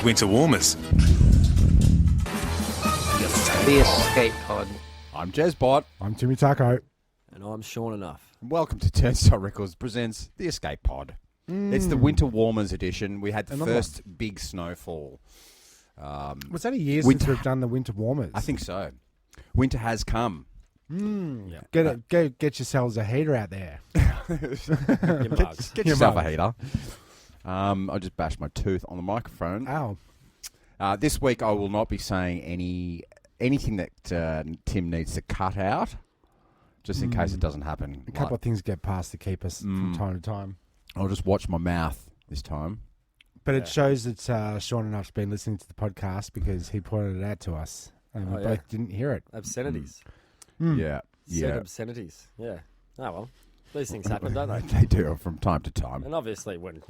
Winter warmers. The Escape Pod. I'm Jezbot. I'm Timmy Taco. And I'm Sean Enough. Welcome to Turnstile Records presents The Escape Pod. It's the Winter Warmers edition. We had the first big snowfall. Was that a year since we've done the Winter Warmers? I think so. Winter has come. Yeah. Get yourselves a heater out there. Get yourself a heater. I just bashed my tooth on the microphone. Ow. This week I will not be saying anything that Tim needs to cut out, just in case it doesn't happen. A couple of things get past to keep us from time to time. I'll just watch my mouth this time. But it shows that Sean Enough's been listening to the podcast because he pointed it out to us. And we both didn't hear it. Obscenities. Yeah. Said obscenities. Yeah. Oh, well. These things happen, don't they? They do from time to time. And obviously when,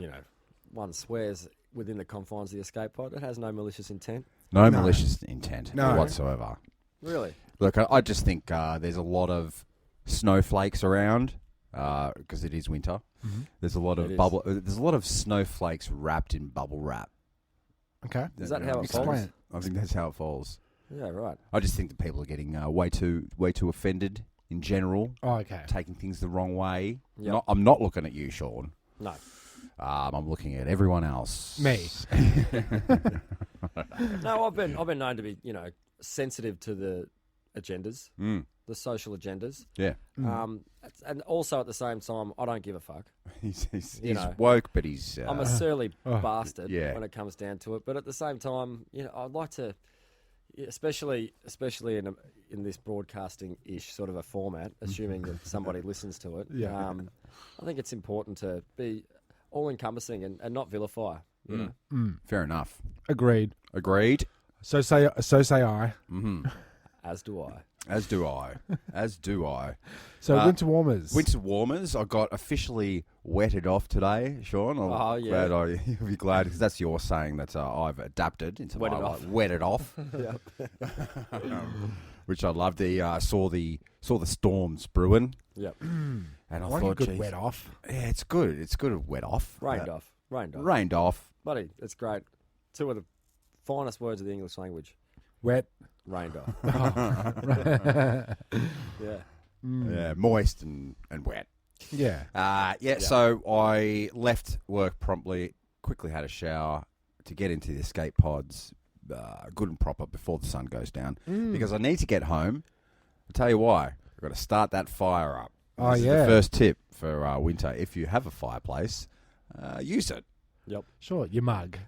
one swears within the confines of the Escape Pod, it has no malicious intent. No malicious intent whatsoever. Really? Look, I just think there's a lot of snowflakes around because it is winter. Mm-hmm. There's a lot of There's a lot of snowflakes wrapped in bubble wrap. Okay. Is that how it Explain falls? it. I think that's how it falls. Yeah, right. I just think that people are getting way too offended in general. Oh, okay. Taking things the wrong way. Yep. I'm not looking at you, Sean. No. I'm looking at everyone else. Me. No, I've been known to be, sensitive to the agendas, the social agendas. Yeah. And also at the same time, I don't give a fuck. He's woke, but he's... I'm a surly bastard yeah. when it comes down to it. But at the same time, I'd like to, especially in this broadcasting-ish sort of a format, assuming that somebody listens to it. Yeah. I think it's important to be all-encompassing and not vilify. You know? Fair enough. Agreed. So say I. Mm-hmm. As do I. As do I. As do I. So Winter Warmers. Winter Warmers. I got officially wetted off today, Sean. You'll be glad because that's your saying that I've adapted into Wetted my off. Wetted off. Which I loved. Saw the storms brewing. Yep. And I like thought, a good geez, wet off. Yeah, it's good. It's good at wet off. Rained off. Rained off. Buddy, it's great. Two of the finest words of the English language. Wet. Rained off. Yeah. Yeah, moist and wet. Yeah. So I left work promptly, quickly had a shower to get into the escape pods, good and proper before the sun goes down, because I need to get home. I'll tell you why. I've got to start that fire up. This is the first tip for winter. If you have a fireplace, use it. Yep. Sure, your mug.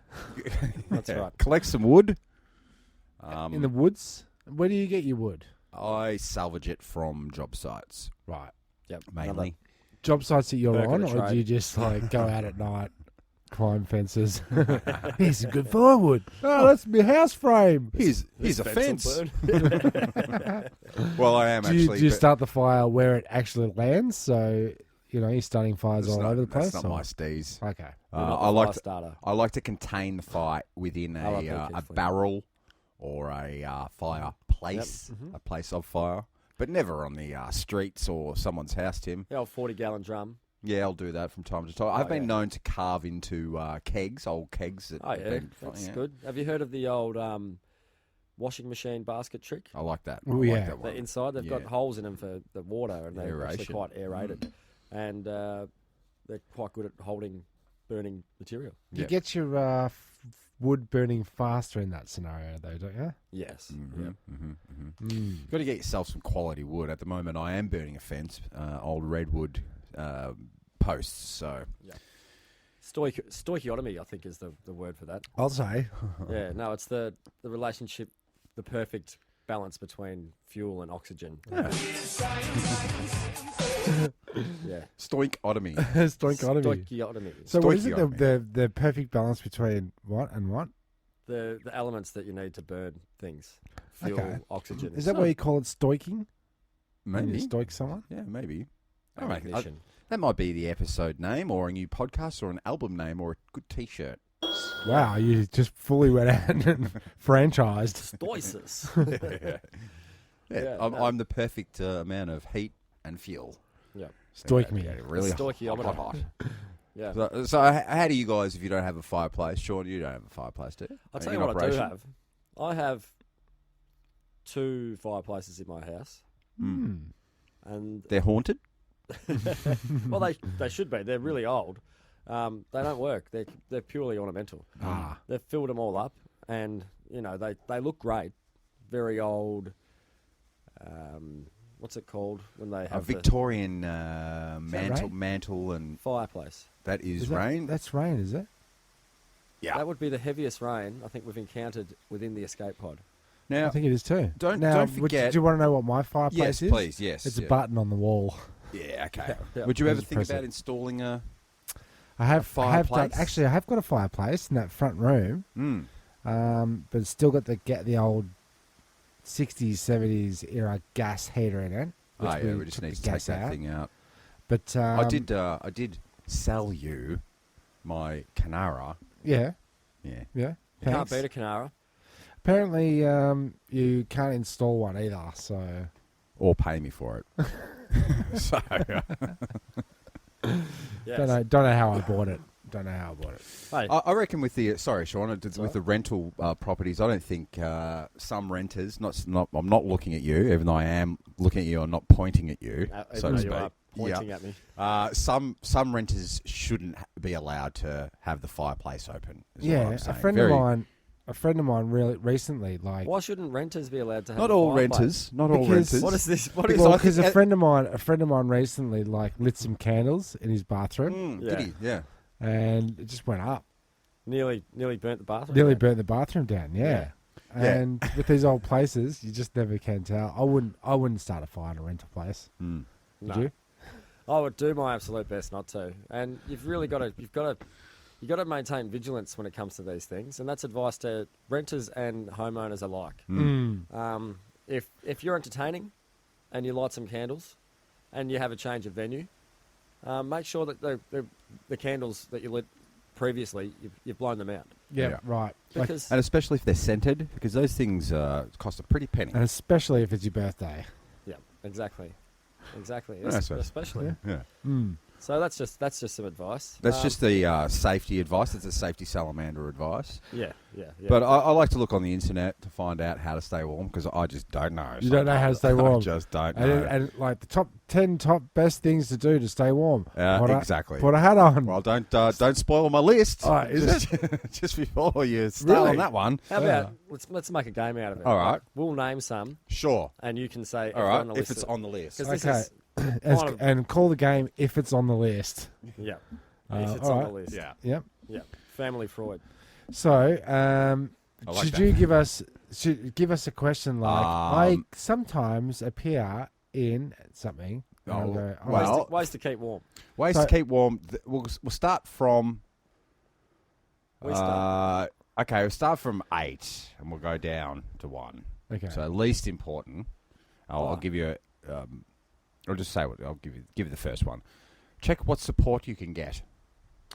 That's right. Collect some wood. In the woods? Where do you get your wood? I salvage it from job sites, Right. Yep. mainly. Job sites that you're Perk of on, the or do trade. you just go out at night, climb fences? Here's some good firewood. Oh, that's my house frame. Here's a fence. Well, I am Do you actually. start the fire where it actually lands? So, you're starting fires all over the place? That's not my steez. Okay. I like to contain the fire within R.I.P. a Keith. barrel or a fireplace, a place of fire, but never on the streets or someone's house, Tim. The old 40-gallon drum. Yeah, I'll do that from time to time. I've been known to carve into old kegs. That have been, That's good. Have you heard of the old washing machine basket trick? I like that. Oh, I yeah. like that The one. inside, they've got holes in them for the water, and they're actually Aeration. quite aerated. And they're quite good at holding burning material. You get your wood burning faster in that scenario, though, don't you? Yes. You've got to get yourself some quality wood. At the moment, I am burning a fence, old redwood posts. So Stoichiotomy, I think, is the word for that. I'll say. Yeah, no, it's the relationship, the perfect balance between fuel and oxygen. Yeah. stoichiotomy. Stoichiotomy. Stoichiotomy. So what is it, Stoichiotomy. the perfect balance between what and what? The elements that you need to burn things. Fuel, Okay. oxygen. Is that why you call it stoiching? When Maybe. you stoich someone? Yeah, maybe. ignition? That might be the episode name, or a new podcast, or an album name, or a good T-shirt. Wow, you just fully went out and franchised. Stoicis. Yeah, I'm the perfect amount of heat and fuel. Yeah. Stoich me. Yeah, really The stoichiometer. hot. Yeah. So how do you guys, if you don't have a fireplace? Sean, you don't have a fireplace, do you? I'll Are tell you you in what I do operation? have. I have 2 fireplaces in my house, Hmm. and They're haunted? well, they should be. They're really old. They don't work. They're purely ornamental. Ah. They've filled them all up, and they look great. Very old. What's it called when they A have Victorian that mantle, and the fireplace? that is That- rain. That's rain, is it? Yeah. That would be the heaviest rain I think we've encountered within the escape pod. Now, I think it is too. don't now, forget- Do you want to know what my yes, fireplace is? please, yes. It's yeah. a button on the wall. Yeah, okay. Yeah. Would you ever Just think press about it. installing a... I have fireplace? actually, I have got a fireplace in that front room, but it's still got the old 60s, 70s era gas heater in it. Oh, which yeah, we just took need the to take gas that out. thing out. But I did sell you my Canara. Yeah, Yeah. yeah. You can't Thanks. beat a Canara. Apparently, you can't install one either. So Or pay me for it. So, Yes. don't know how I bought it. Don't know how I bought it. Hey, I reckon with the sorry, Sean, with the rental properties, I don't think some renters. I'm not looking at you, even though I am looking at you. I'm not pointing at you, even so though to you speak. are pointing at me. Some renters shouldn't be allowed to have the fireplace open. Is what Yeah, I'm a saying. friend of mine really recently, like, Why shouldn't renters be allowed to have Not a all fireplace? renters. Not all Because- renters. What is this? What is Because I because think a friend of mine recently like lit some candles in his bathroom, Did he? Yeah. and it just went up. nearly burnt the bathroom? Nearly down. burnt the bathroom down. Yeah. Yeah. And with these old places, you just never can tell. I wouldn't start a fire in a rental place. Mm. Would No. you? I would do my absolute best not to. And you've really got to maintain vigilance when it comes to these things, and that's advice to renters and homeowners alike. Mm. If you're entertaining and you light some candles and you have a change of venue, make sure that the candles that you lit previously, you've blown them out. Yeah, Yeah. right. Like, Because And especially if they're scented, because those things cost a pretty penny. and especially if it's your birthday. yeah, exactly. Yeah, I suppose. Especially. Yeah. Yeah. Mm. So that's just some advice. That's just the safety advice. It's a safety salamander advice. yeah. But I like to look on the internet to find out how to stay warm because I just don't know. You don't know how to stay warm. I just don't know. And like the top 10 best things to do to stay warm. Exactly. Put a hat on. Well, don't spoil my list. Oh, is just before you start Really? on that one. How Yeah. about let's make a game out of it. All right. Like, we'll name some, Sure. and you can say All if, right. on the If list it's on the list. 'cause this Okay. is As- kind of- and call the game if it's on the list. yeah. Uh, if it's all on right. the list. Yeah. Yep. Yeah. Family Freud. So, I like should that. you give us a question like I Um, sometimes appear in something? And I'll Oh, go, oh, well- Ways to keep warm. Ways So- to keep warm. We'll start from. We start. Okay, we'll start from 8 and we'll go down to 1. okay. So least important. I'll Right. give you. I'll just say what I'll give you the first one. Check what support you can get.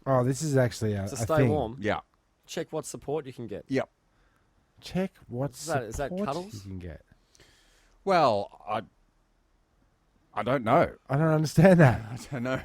Oh, this is actually a To a stay thing. warm, Yeah. check what support you can get. Yep. Check what Is that support cuddles? you can get. Well, I don't know. I don't understand that. I don't know.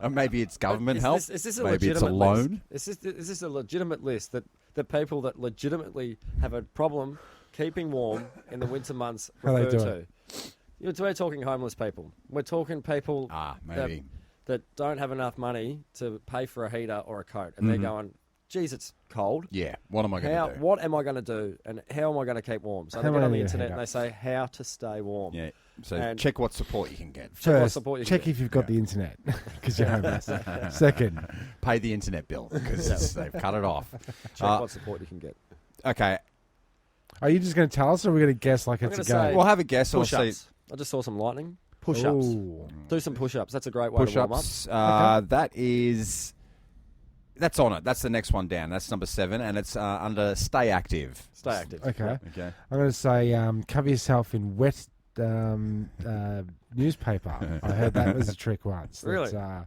Maybe it's government Is help. this a Maybe it's a legitimate loan. list? Is this a legitimate list that people that legitimately have a problem keeping warm in the winter months How they refer do to? it. We're talking homeless people. We're talking people Maybe. that don't have enough money to pay for a heater or a coat, and they're going, "Geez, it's cold. Yeah. What am I going to do? What am I going to do, and how am I going to keep warm?" So How they am get I on the gonna get a internet heater? and they say how to stay warm. Yeah. So And- check what support you can get. Check what First, support you can check get. if you've got the internet because you're homeless. Second, Pay the internet bill because they've cut it off. Check what support you can get. Okay. are you just going to tell us, or are we going to guess like I'm it's a gonna game? say- We'll have a guess. We'll see. Push-ups. I just saw some lightning. Push-ups. Ooh. Do some push-ups. That's a great way to warm up. Push-ups. That is. That's on it. That's the next one down. That's number 7, and it's under stay active. Stay active. Okay. Okay. I'm going to say cover yourself in wet newspaper. I heard that was a trick once. Really? That,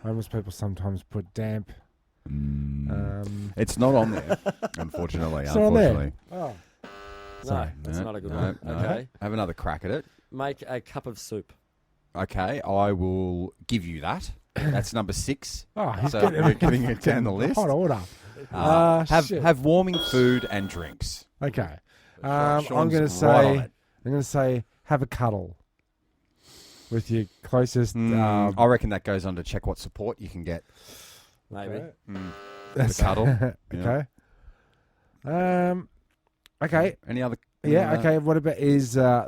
homeless people sometimes put damp. It's not on there, unfortunately. It's not on there. Unfortunately. Oh. No, Sorry. that's No, not a good no, one. no. Okay. Have another crack at it. Make a cup of soup. Okay, I will give you that. That's number 6. Oh, he's So we're getting it down the list. Hot order. Shit. Have warming food and drinks. Okay. Sean's I'm going to right on say. it. I'm going to say have a cuddle with your closest. I reckon that goes on to check what support you can get. Maybe. The cuddle. Yeah. Okay. Okay. Any other? Yeah. Okay. What about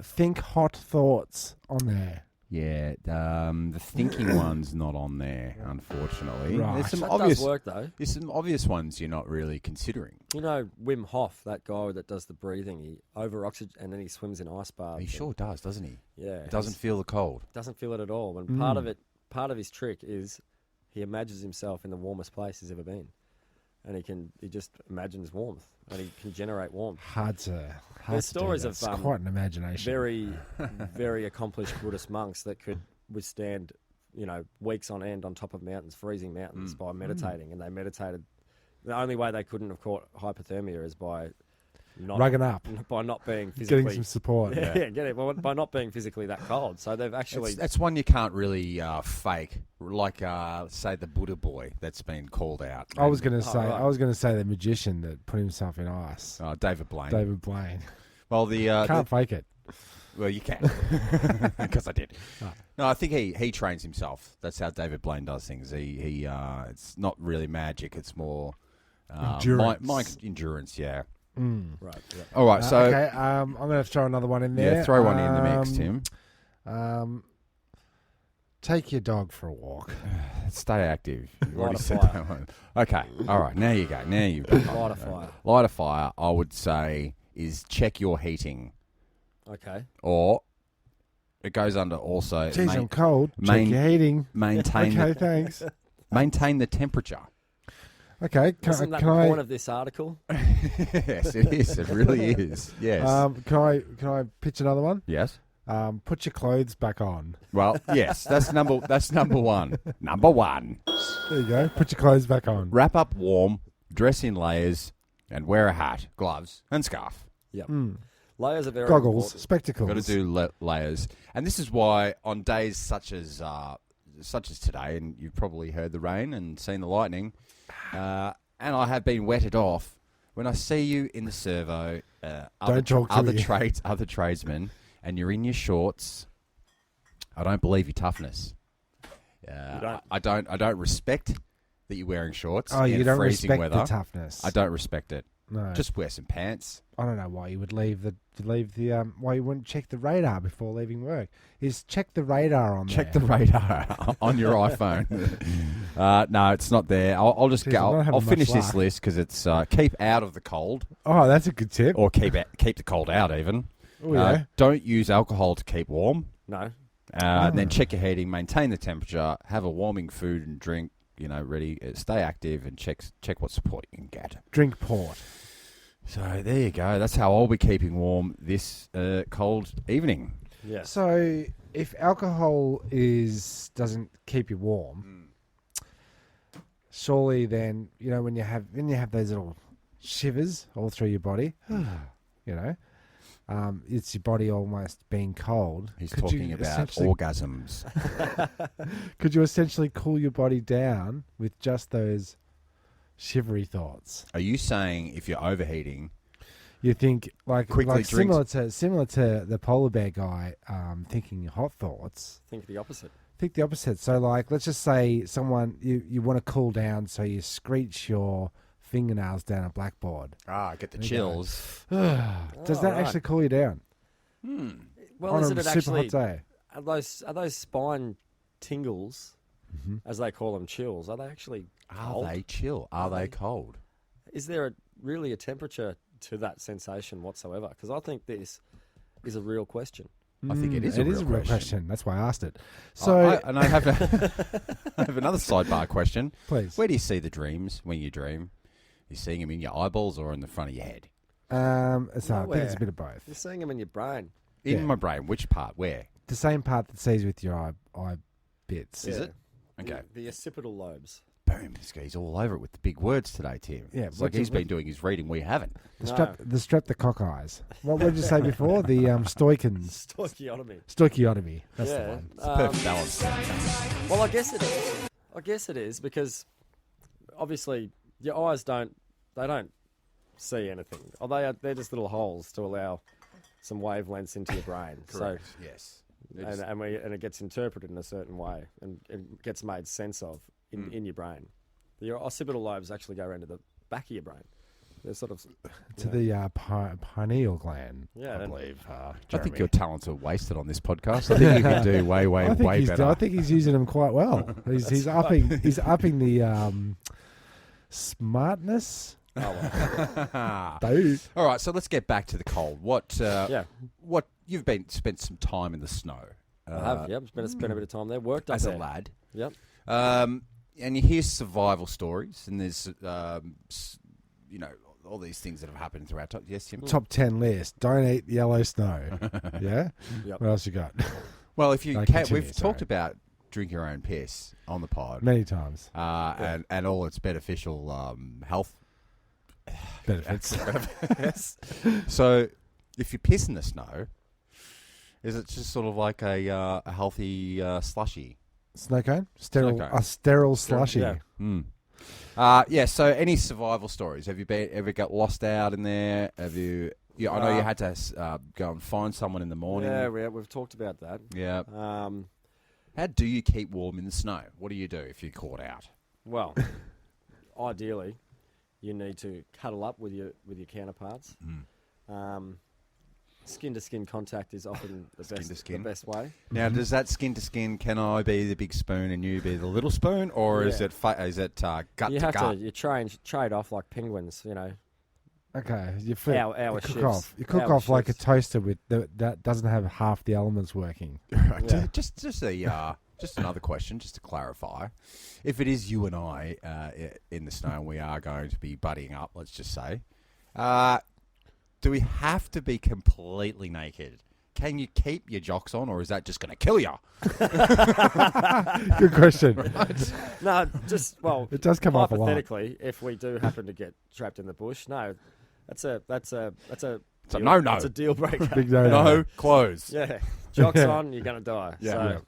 think hot thoughts on there? Yeah, the thinking one's not on there, unfortunately. Right. There's some That obvious, does work, though. there's some obvious ones you're not really considering. You know, Wim Hof, that guy that does the breathing, he over-oxygen and then he swims in ice baths. He sure does, doesn't he? Yeah. Doesn't feel the cold. Doesn't feel it at all. And part of his trick is he imagines himself in the warmest place he's ever been. And he just imagines warmth, and he can generate warmth. Hard to There's do stories that. of It's quite an imagination. very, very accomplished Buddhist monks that could withstand, weeks on end on top of mountains, freezing mountains, by meditating. And they meditated. The only way they couldn't have caught hypothermia is by rugging up, by not being physically getting some support. get it. Well, by not being physically that cold. So they've actually That's one you can't really fake, like say the Buddha boy that's been called out. I was going to say, right. I was going to say the magician that put himself in ice, David Blaine. David Blaine. Well, Can't fake it. well, you can because I did. Oh. No, I think he trains himself. That's how David Blaine does things. He it's not really magic. It's more Endurance. my endurance. Yeah. right. Yeah. All right. So okay, I'm going to throw another one in there. yeah, throw one in the mix, Tim. Take your dog for a walk. Stay active. You've Light already a said fire. that one. Okay. All right. Now you go. Now you've done Light a fire. Light a fire, I would say, is check your heating. Okay. Or it goes under also Jeez, I'm cold. Check your heating. maintain Okay, thanks. maintain the temperature. Okay, Isn't that can the I? point of this article? Yes, it is. It really is. Yes. Can I pitch another one? Yes. Put your clothes back on. Well, yes. That's number one. Number one. There you go. Put your clothes back on. Wrap up warm, dress in layers, and wear a hat, gloves, and scarf. Yep. Layers are very Goggles, important. spectacles. Got to do layers, and this is why on days such as today, and you've probably heard the rain and seen the lightning, and I have been wetted off. When I see you in the servo, other tradesmen, and you're in your shorts, I don't believe your toughness. I don't respect that you're wearing shorts. Oh, you in don't freezing respect weather. the toughness. I don't respect it. No. Just wear some pants. I don't know why you would leave the why you wouldn't check the radar before leaving work. Is check the radar on Check there. the radar on your iPhone. No, it's not there. I'll just Jeez, I'm go. not having I'll finish much this luck. list because it's keep out of the cold, Oh, that's a good tip. or keep the cold out even. Oh yeah. Don't use alcohol to keep warm. No. Then check your heating, maintain the temperature, have a warming food and drink. Ready. Stay active and check what support you can get. Drink port. So there you go. That's how I'll be keeping warm this cold evening. Yes. So if alcohol doesn't keep you warm, surely then when you have those little shivers all through your body, it's your body almost being cold. He's Could talking you about essentially- orgasms. Could you essentially cool your body down with just those shivery thoughts? Are you saying if you're overheating? You think Quickly like drinks- similar to the polar bear guy thinking hot thoughts. Think the opposite. Think the opposite. So let's just say someone you want to cool down, so you screech your fingernails down a blackboard. Get the There you go. chills. Does that right. actually cool you down Well, on is a it super actually hot day? are those spine tingles, as they call them, chills? Are they actually cold? Are they chill? Are they cold? Is there really a temperature to that sensation whatsoever? Because I think this is a real question. I think it is a real question. That's why I asked it. So I have I have another sidebar question. please, Where do you see the dreams when you dream? You're seeing them in your eyeballs or in the front of your head? so I think it's Nowhere. a bit of both. You're seeing them in your brain. In Yeah. my brain. Which part? Where? The same part that sees with your eye bits. Is it? Okay. The occipital lobes. Boom. This guy's all over it with the big words today, Tim. Yeah, It's like he's been doing his reading. We haven't. The No. streptocock eyes. What did you say before? The stoichiotomy. Stoichiotomy. Stoichiotomy. That's the Yeah. one. It's perfect balance. Well, I guess it is. I guess it is because obviously your eyes don't see anything. Oh, they're just little holes to allow some wavelengths into your brain. Correct. Yes. And it gets interpreted in a certain way and it gets made sense of in your brain. Your occipital lobes actually go around to the back of your brain. They're sort of to the pineal gland. Yeah, I believe. I think Jeremy. your talents are wasted on this podcast. I think you can do way better. I think he's using them quite well. He's upping the smartness. Dude. All right, so let's get back to the cold. What you've spent some time in the snow. I have. Yep, spent a bit of time there. Worked up as there. a lad. Yep. And you hear survival stories, and there's all these things that have happened throughout time. Yes, Tim? Top 10 list. Don't eat yellow snow. Yeah? Yep. What else you got? Well, if you No, can, continue, we've sorry. talked about drink your own piss on the pod. Many times. And all its beneficial health Benefits. So, if you piss in the snow, is it just sort of like a healthy slushy? Snow cone? Sterile, Snow cone. a sterile slushy. Yeah. So, any survival stories? Have you ever got lost out in there? Have you? Yeah, I know you had to go and find someone in the morning. Yeah, we've talked about that. Yeah. How do you keep warm in the snow? What do you do if you're caught out? Well, ideally, you need to cuddle up with your counterparts. Skin to skin contact is often the best way. Now, does that skin to skin? Can I be the big spoon and you be the little spoon, or is it gut You to have gut? to trade off like penguins. Okay. You shifts. off. You cook Our off like a shifts. toaster with that doesn't have half the elements working. Right. Yeah. Just another question, just to clarify. If it is you and I in the snow and we are going to be buddying up, let's just say, do we have to be completely naked? Can you keep your jocks on, or is that just going to kill you? Good question. No, It does come up a lot. hypothetically, if we do happen to get trapped in the bush, no, that's a no-no. It's a deal breaker. Big No clothes. Yeah, jocks on, you're gonna die. Yeah. So,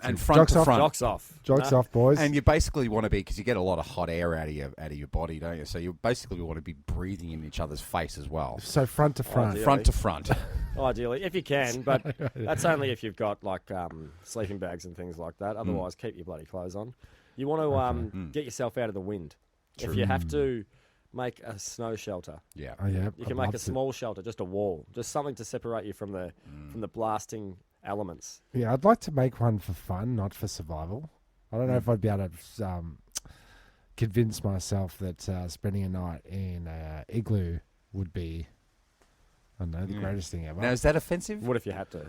And front Jocks to off. front. jocks off. Jokes No. off, boys. And you basically want to be, because you get a lot of hot air out of your body, don't you? So you basically want to be breathing in each other's face as well. So front to front. Ideally. Front to front. Ideally, if you can, but that's only if you've got like sleeping bags and things like that. Otherwise, keep your bloody clothes on. You want to get yourself out of the wind. If you have to make a snow shelter, Yeah. Oh, yeah. you can make a small shelter, just a wall, just something to separate you from the blasting elements. Yeah, I'd like to make one for fun, not for survival. I don't know if I'd be able to convince myself that spending a night in an igloo would be, I don't know, the greatest thing ever. Now, is that offensive? What if you had to?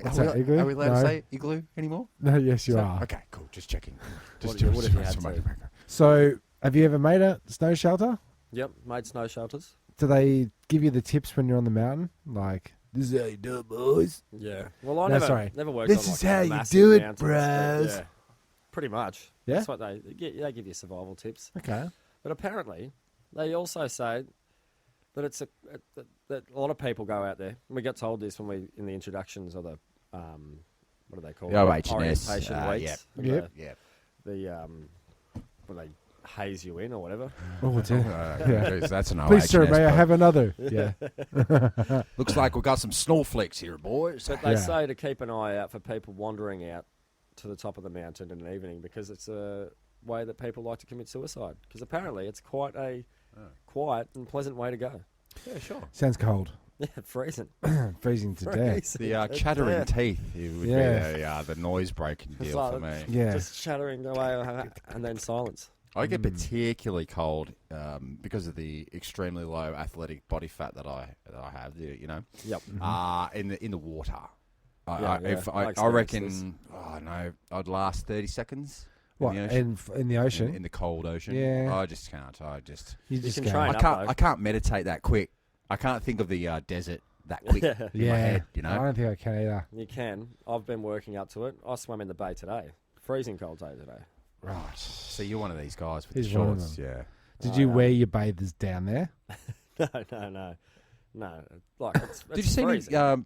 What's that, igloo? Are we allowed to No. say igloo anymore? No, yes, you are. Okay, cool. Just checking. What if you had to? So, have you ever made a snow shelter? Yep, made snow shelters. Do they give you the tips when you're on the mountain? Like, this is how you do it, boys. Yeah. Well, I No, never sorry. worked This on is like how you massive do it, mountains, but bros. Yeah, pretty much. Yeah? That's what they give you survival tips. Okay. But apparently, they also say that it's that a lot of people go out there. And we got told this when we in the introductions of the what do they call The OH&S, orientation weeks? Yep. Yeah. The when they haze you in or whatever. Oh, dear. Yeah. That's an Please, sir, OH&S, may I but have another? Yeah. looks like we've got some snowflakes here, boys. But they Yeah. say to keep an eye out for people wandering out to the top of the mountain in an evening because it's a way that people like to commit suicide. Because apparently it's quite a quiet and pleasant way to go. Yeah, sure. Sounds cold. Yeah, freezing. Freezing to death. Freezing The to chattering death. teeth would Yeah. be the noise-breaking It's deal like for me. Yeah. Just chattering away and then silence. I get particularly cold because of the extremely low athletic body fat that I have. You know, Yep. in the water. Yeah, If I I experienced reckon, this. no, I'd last 30 seconds. What, In the ocean. in the ocean? In the cold ocean. Yeah. I just can't. you just can go, train I up, can't. though. I can't meditate that quick. I can't think of the desert that quick in my Yeah. head. You I know. don't think I can either. You can. I've been working up to it. I swam in the bay today. Freezing cold day today. Right. So you're one of these guys with He's the one of shorts. Yeah. Did Oh, you yeah. wear your bathers down there? No. Like, it's Did you see freezing. any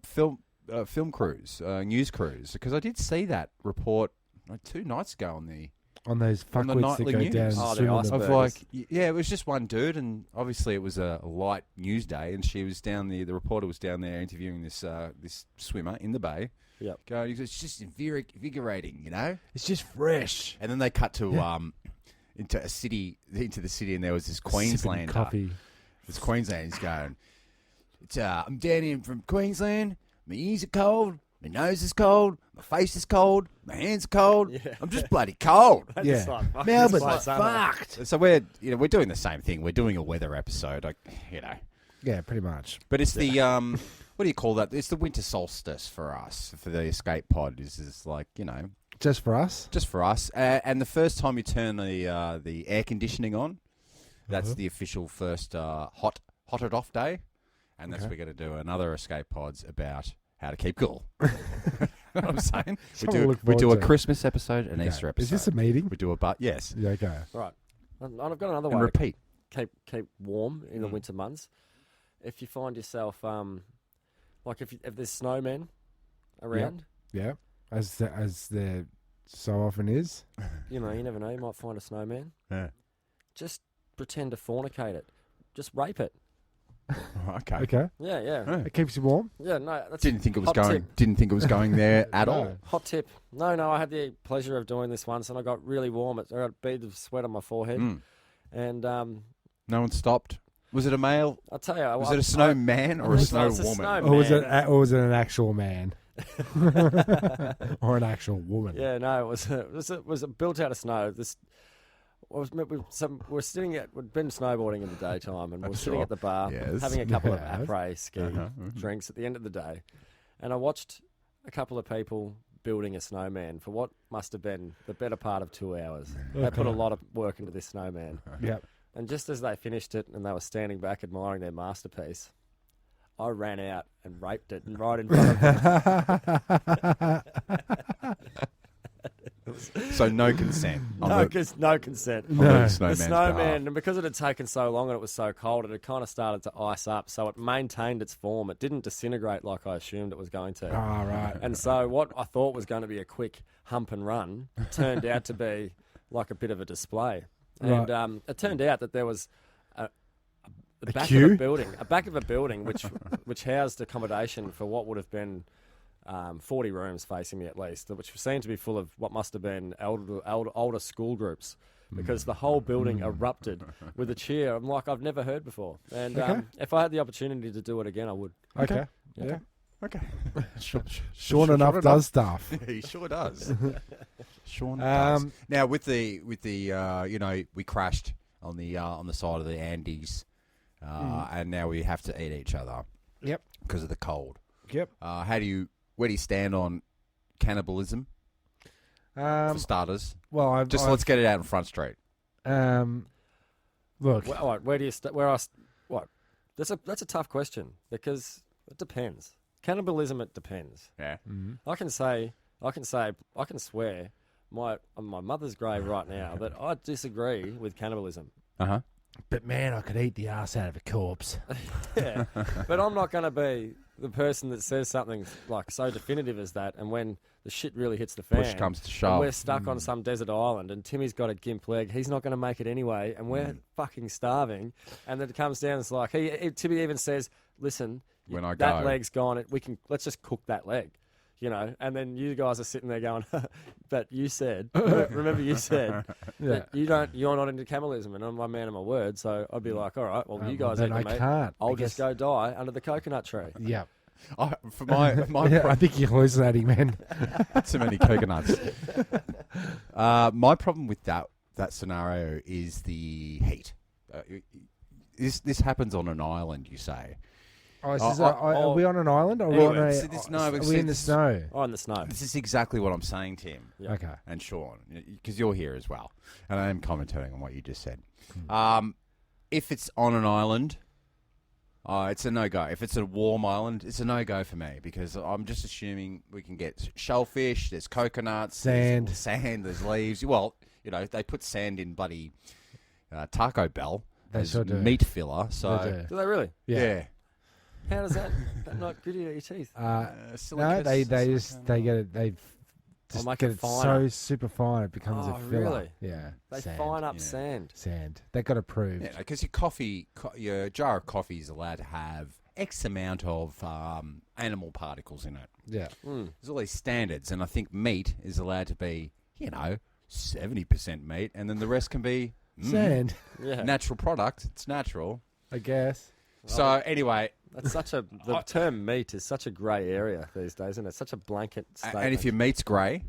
film crews, news crews? Because I did see that report like 2 nights ago on the On those On the fuckwits that nightly go news. down and Oh, the swim in iceberg. Of Burgers. it was just one dude, and obviously it was a light news day, and she was down there. The reporter was down there interviewing this swimmer in the bay. Yep. Going, it's just invigorating, you know. It's just fresh. And then they cut to into the city, and there was this Queenslander. Coffee. This Queensland. He's going, I'm down here from Queensland. My ears are cold. My nose is cold. My face is cold. My hands are cold. Yeah. I'm just bloody cold. Yeah. It's like, fuck, Melbourne's this place, aren't I? fucked. So we're doing the same thing. We're doing a weather episode, Yeah, pretty much. But it's the what do you call that? It's the winter solstice for us, for the escape pod. Is like Just for us? just for us. And the first time you turn the air conditioning on, that's the official first hot it off day, and that's Okay. we're going to do another escape pods about how to keep cool. You know what I'm saying? Something to look We do forward a to. Christmas episode, an Okay. Easter episode. Is this a meeting? We do yes, Yeah, okay. Right. And I've got another and way repeat. to keep warm in the winter months. If you find yourself, like if there's snowmen around, Yeah. As there so often is. you never know, you might find a snowman. Yeah. Just pretend to fornicate it. Just rape it. Okay. Okay. Yeah, yeah. Yeah. It keeps you warm. Yeah, no, that's Didn't think it was hot going. tip. Didn't think it was going there at all. No. Hot tip. No, I had the pleasure of doing this once, and I got really warm. I got beads of sweat on my forehead, Mm. and No one stopped. Was it a male? I'll tell you, Was it a snowman or a It's snow a woman? snow- Or was Man. it an actual man? Or an actual woman? Yeah, no, it was built out of snow. We'd been snowboarding in the daytime, and we were sitting Sure. at the bar Yes. having a couple of Yes. après ski drinks at the end of the day, and I watched a couple of people building a snowman for what must have been the better part of 2 hours. They put a lot of work into this snowman, Yep. and just as they finished it and they were standing back admiring their masterpiece, I ran out and raped it and right in front of them. So no consent. on No, the- because no consent. on No. the The snowman's The snowman, behalf. and because it had taken so long and it was so cold, it had kind of started to ice up, so it maintained its form. It didn't disintegrate like I assumed it was going to. Ah, right. And so what I thought was going to be a quick hump and run turned out to be like a bit of a display. And Right. it turned out that there was the A back queue? of a building which housed accommodation for what would have been 40 rooms facing me at least, which seemed to be full of what must have been older school groups, because the whole building erupted with a cheer. I'm like, I've never heard before. And Okay. if I had the opportunity to do it again, I would. Okay. Yeah. Yeah. Okay. Sean enough does stuff. He sure does. Sean Um, does. Now with the we crashed on the side of the Andes, and now we have to eat each other. Yep. Because of the cold. Yep. Where do you stand on cannibalism for starters? Well, Let's get it out in Front Street. Look. All right, where do you where else? What? That's a tough question, because it depends. Cannibalism, it depends. Yeah. I can swear on my mother's grave right now that I disagree with cannibalism. Uh-huh. But man, I could eat the ass out of a corpse. Yeah, but I'm not going to be the person that says something like so definitive as that, and when the shit really hits the fan, Push comes to and shove. we're stuck on some desert island, and Timmy's got a gimp leg, he's not going to make it anyway, and we're fucking starving, and then it comes down, it's like Timmy even says, "Listen, When I that go." leg's gone. Let's just cook that leg." And then you guys are sitting there going, "But you said, remember you said Yeah. that you're not into cannibalism, and I'm a man of my word." So I'd be like, "All right, well, you guys then eat I the meat. can't. I'll I just guess- go die under the coconut tree." Yeah. For my Yeah, I think you're hallucinating, man. too many coconuts. My problem with that scenario is the heat. This happens on an island, you say. Are we on an island? Or Anyway, are see, this- no, are but we see, in the this- snow? Oh, in the snow. This is exactly what I'm saying, Tim. Yeah. Okay. And Sean, because you're here as well, and I am commentating on what you just said. If it's on an island, it's a no-go. If it's a warm island, it's a no-go for me, because I'm just assuming we can get shellfish, there's coconuts, Sand. there's leaves. Well, they put sand in bloody Taco Bell They as sure do. meat filler. So, They do. Do they really? yeah. How does that not gritty your teeth? No, Silicate- they get it. They Just make get it it finer. so super fine it becomes Oh, a filler. really? Yeah. They sand. fine up yeah. sand. Sand. They got approved. Yeah, because your coffee, your jar of coffee is allowed to have X amount of animal particles in it. Yeah. There's all these standards, and I think meat is allowed to be, 70% meat, and then the rest can be Sand, Yeah. natural product. It's natural. I guess. So anyway, That's the term meat is such a grey area these days, isn't it? It's such a blanket statement. and if your meat's grey,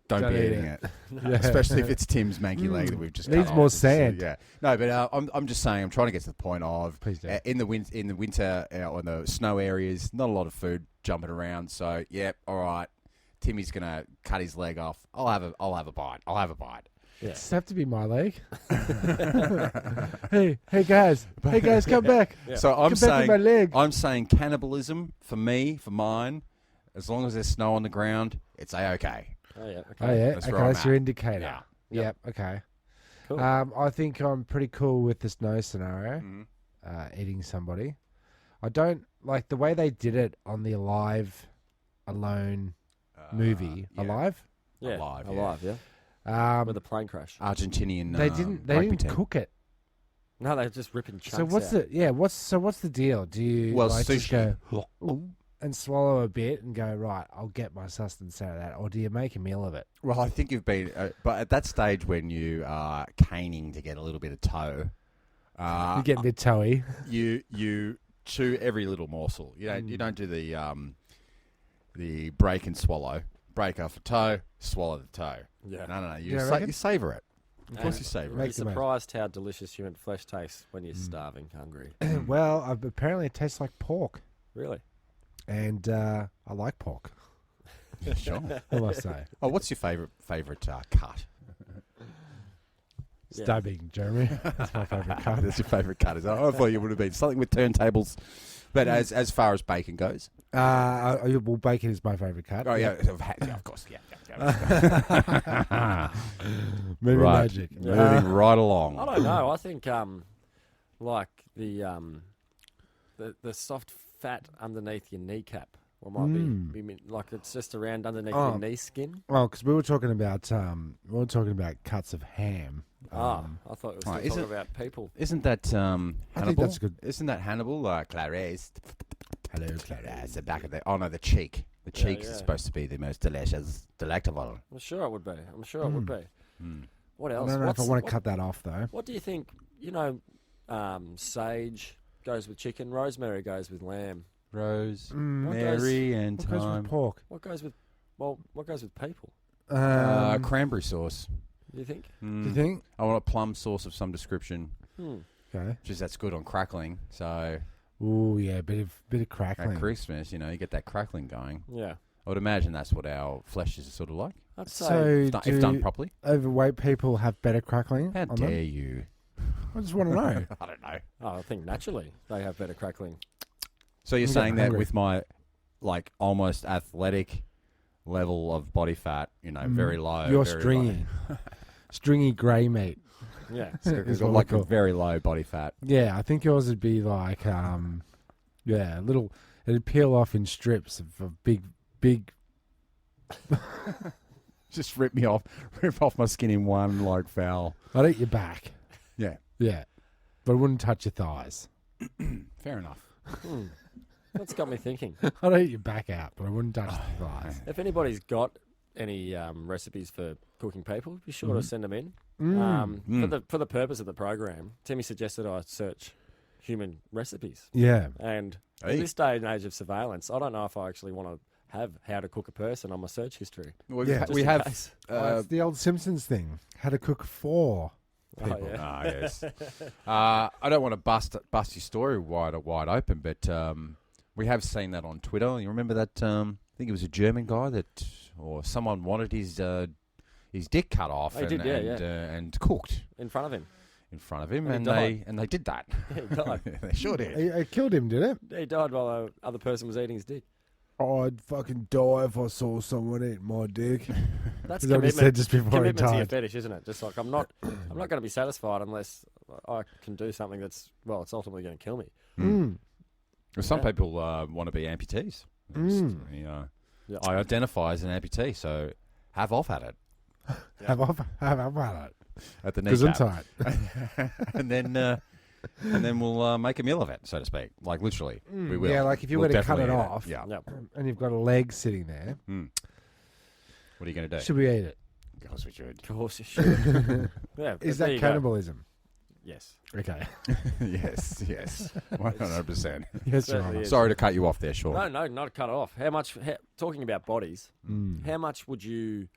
don't Don't be eat eating it. it. Especially if it's Tim's manky leg that we've just Needs cut more off. sand. Yeah. No, but I'm just saying, I'm trying to get to the point of Please do. in the winter or in the snow areas, not a lot of food jumping around. So all right, Timmy's gonna cut his leg off. I'll have a bite. Yeah. Does it have to be my leg? hey guys, come back. Yeah. So I'm Come back with my leg. I'm saying cannibalism for mine. As long as there's snow on the ground, it's a-okay. Oh yeah. Okay. Oh yeah, That's okay, where I'm that's your at. indicator. Yeah. Yep. Okay. Cool. I think I'm pretty cool with the snow scenario. Mhm. Eating somebody. I don't like the way they did it on the Alone movie. yeah. Alive. yeah. alive, yeah. Alive. Yeah. With Um, a plane crash. Argentinian. they didn't. They rugby didn't team. cook it. No, they're just ripping chunks So what's out. what's the deal? Do you Well, like just sushi. go and swallow a bit and go right? I'll get my sustenance out of that, or do you make a meal of it? Well, I think you've been, but at that stage when you are caning to get a little bit of toe, You get a bit toey. you chew every little morsel. You don't do the break and swallow. Break off a toe, swallow the toe. Yeah. No. You reckon? You savor it. Of course, And you savor You'd it. be Make the most. surprised how delicious human flesh tastes when you're starving, hungry. Well, apparently it tastes like pork, Really? and I like pork. Yeah, sure. I must say, Oh, what's your favorite cut? Yeah. stabbing, Jeremy. That's my favourite cut. That's your favorite cut, is it? I thought you would have been something with turntables. But as far as bacon goes, Well, bacon is my favourite cut. oh yeah, of course, yeah. Movie Right. magic. Moving right along. I don't know. I think like the soft fat underneath your kneecap, or might be like it's just around underneath Oh. your knee skin. Well, because we were talking about cuts of ham. I thought it was Right, still is talking it- about people. Isn't that Hannibal? I think that's good. Isn't that Hannibal? Clarice. Hello, It's the back of the. Oh no, the cheek. The cheek yeah. is supposed to be the most delicious, delectable. I'm sure it would be. I'm sure it would be. Mm. What I else? don't know if I What's- want to what- cut that off though. What do you think? Sage goes with chicken. Rosemary goes with lamb. Rose, What Mary, and What goes thyme. with pork? What goes with? Well, what goes with people? Cranberry sauce. Do you think? do you think? I want a plum sauce of some description. Okay. Just that's good on crackling. So Oh yeah, bit of at crackling. Christmas, you get that crackling going. Yeah. I would imagine that's what our flesh is sort of like. I'd say. So If done do properly. overweight people have better crackling? How on dare them? you? I just want to know. I don't know. I think naturally they have better crackling. So you're I'm saying getting that hungry. with my almost athletic level of body fat, very low. You're very stringy, stringy grey meat. Yeah. Low. Is Got what we like a call- very low body fat. Yeah, I think yours would be like, a little. It'd peel off in strips of big. Just rip off my skin in one foul. I'd eat your back. Yeah, Yeah, but I wouldn't touch your thighs. fair enough. That's got me thinking. I'd eat your back out, but I wouldn't touch the thighs. If anybody's got any recipes for cooking people, be sure to send them in. For the purpose of the program, Timmy suggested I search human recipes. Yeah, And Hey. in this day and age of surveillance, I don't know if I actually want to have how to cook a person on my search history. Yeah. Just We in have. case. it's the old Simpsons thing: how to cook for people. Oh, yeah. Ah, yes. I don't want to bust your story wide open, but we have seen that on Twitter. You remember that? I think it was a German guy or someone wanted his dick cut off Oh, he did, yeah. and cooked In front of him. in front of him, And and he died. they did that. Yeah, he died. They sure did. It killed him, did it? He died while the other person was eating his dick. I'd fucking die if I saw someone eat my dick. That's Is that what he commitment. said just before he Commitment to your died? fetish, isn't it? Just like I'm not going to be satisfied unless I can do something that's it's ultimately going to kill me. Well, some Yeah. people want to be amputees. Mm. Yeah. I identify as an amputee, so have off at it Have off it. at the Gesundheit. kneecap. and then we'll make a meal of it, so to speak. Like literally, we will. Yeah, like if you We'll were to cut definitely it eat off, Yep. and you've got a leg sitting there, What are you going to do? should we eat it? Of course we should. Of course you should. Yeah. Is there that you go. cannibalism? Yes. Okay. yes, 100%. Yes, Your Certainly Honour. is. Sorry to cut you off there, Sean. No, not cut off. How much? Talking about bodies, Mm. how much would you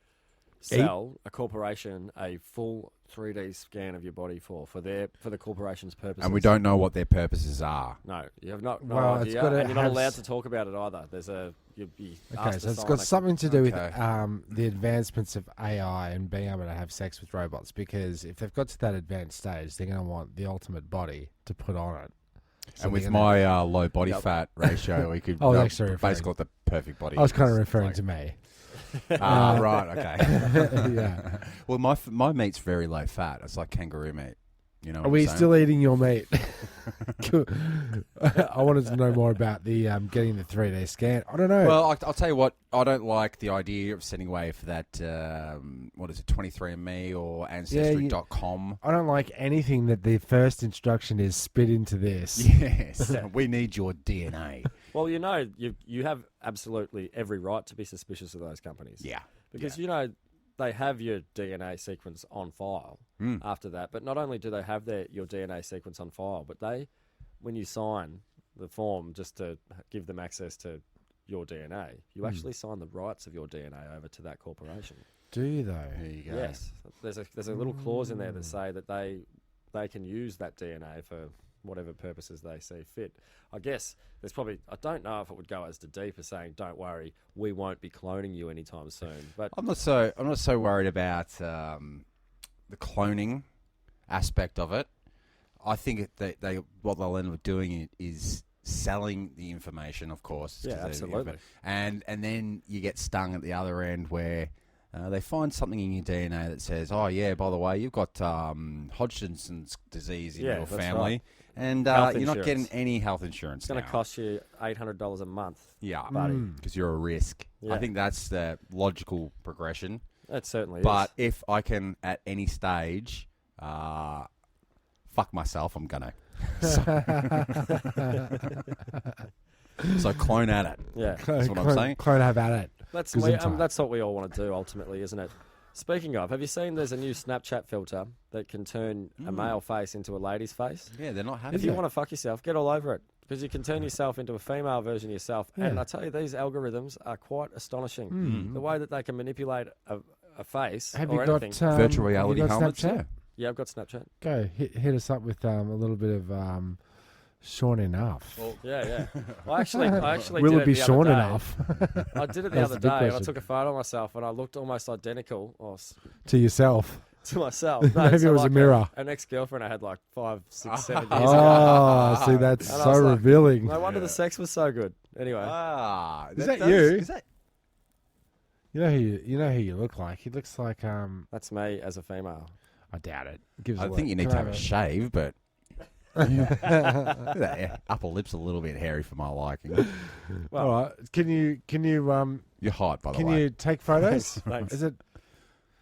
sell a corporation a full 3D scan of your body for the corporation's purposes? And we don't know what their purposes are. No, you have not. No Well, it's idea, gotta and you're not have allowed s- to talk about it either. There's a you'd be Okay, asked so to it's sign got a- something to do with Okay. the advancements of AI and being able to have sex with robots. Because if they've got to that advanced stage, they're going to want the ultimate body to put on it. So And with they're gonna- my low body Yep. fat ratio, we could I was actually basically got the perfect body. I was kind of It's referring like- to me. Right, okay. Yeah. Well, my meat's very low fat. It's like kangaroo meat. You know what Are we I'm saying? still eating your meat? I wanted to know more about the getting the 3D scan. I don't know. Well, I'll tell you what. I don't like the idea of sending away for that. What is it, 23andMe or Ancestry.com? I don't like anything that the first instruction is spit into this. Yes, we need your DNA. Well, you have absolutely every right to be suspicious of those companies. Yeah, Because they have your DNA sequence on file after that. But not only do they have your DNA sequence on file, but when you sign the form just to give them access to your DNA, you actually sign the rights of your DNA over to that corporation. Do you though? there you go. Yes, there's a little clause in there that say that they can use that DNA for whatever purposes they see fit. I guess there's probably, I don't know if it would go as deep as saying, "Don't worry, we won't be cloning you anytime soon." But I'm not so worried about the cloning aspect of it. I think what they'll end up doing is selling the information, of course. Yeah, 'cause absolutely. And then you get stung at the other end where they find something in your DNA that says, "Oh yeah, by the way, you've got Hodgkin's disease in Yeah, your that's family, right. and Health you're not insurance. getting any health insurance. it's going to now." cost you $800 a month. Yeah, buddy. because you're a risk. Yeah. I think that's the logical progression. That certainly But is. if I can, at any stage, fuck myself, I'm gonna. So clone at it. Yeah, That's what I'm saying. Clone have at it. that's Gesundheit. that's what we all want to do ultimately, isn't it? Speaking of, have you seen there's a new Snapchat filter that can turn a male face into a lady's face? Yeah, they're not happy. If you want to fuck yourself, get all over it. Because you can turn yourself into a female version of yourself. And Yeah. I tell you, these algorithms are quite astonishing. The way that they can manipulate a face Have or you got anything. Virtual have you reality got helmets. Snapchat? Yeah. Yeah, I've got Snapchat. Go hit us up with a little bit of Sean enough. Yeah. I actually Will did it be the other Sean day. enough I did it the That's other the big day, and I question. took a photo of myself, and I looked almost identical to yourself? to myself. Maybe so it was a like mirror. An ex-girlfriend I had like 5, 6, 7 years ago. Oh, see, that's And I so was like, revealing. No wonder the sex was so good. Anyway, Is that you? Is that? You know who you look like. He looks like that's me as a female. I doubt it. Give us I a think look. you need Can to I have a shave, but that upper lip's a little bit hairy for my liking. Well, All right. Can you You're hot, by the can way. you take photos? Thanks. Is it?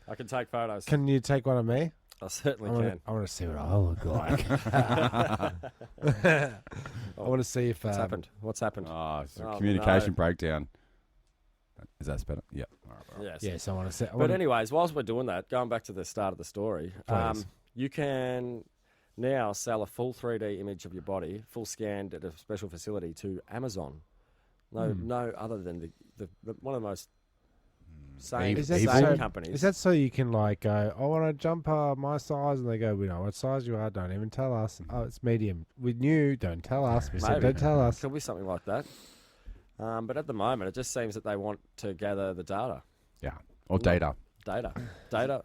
I can take photos. Can you take one of me? I certainly can. I want to see what I look like. I want to see if What's happened? What's happened? Oh, it's a Oh, communication no. breakdown. Is that better? Yeah. All right. Yes. Yes, I want to see. But anyways, whilst we're doing that, going back to the start of the story, Please. you can now sell a full 3D image of your body, full scanned at a special facility to Amazon. No other than the one of the most sane, Is that sane so- companies. Is that so you can like go, I want to jump my size, and they go, we know what size you are, don't even tell us. Oh, it's medium. We knew, don't tell us. We said, Maybe. don't tell us. Could be something like that. But at the moment, it just seems that they want to gather the data. Yeah. Or data. Data. Data?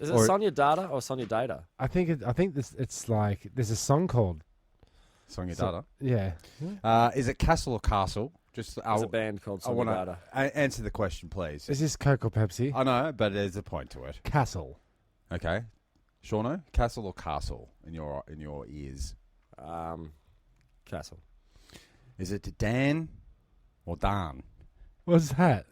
Is it or Sonia Data or Sonia Data? I think it's like there's a song called Sonia So- Data. yeah. Is it Castle or Castle? Just There's a band called I Sonia want Data. to answer the question, please. Is this Coke or Pepsi? I know, but there's a point to it. Castle. Okay, Shauno, Castle or Castle in your ears? Castle. Is it Dan or Dan? What's that?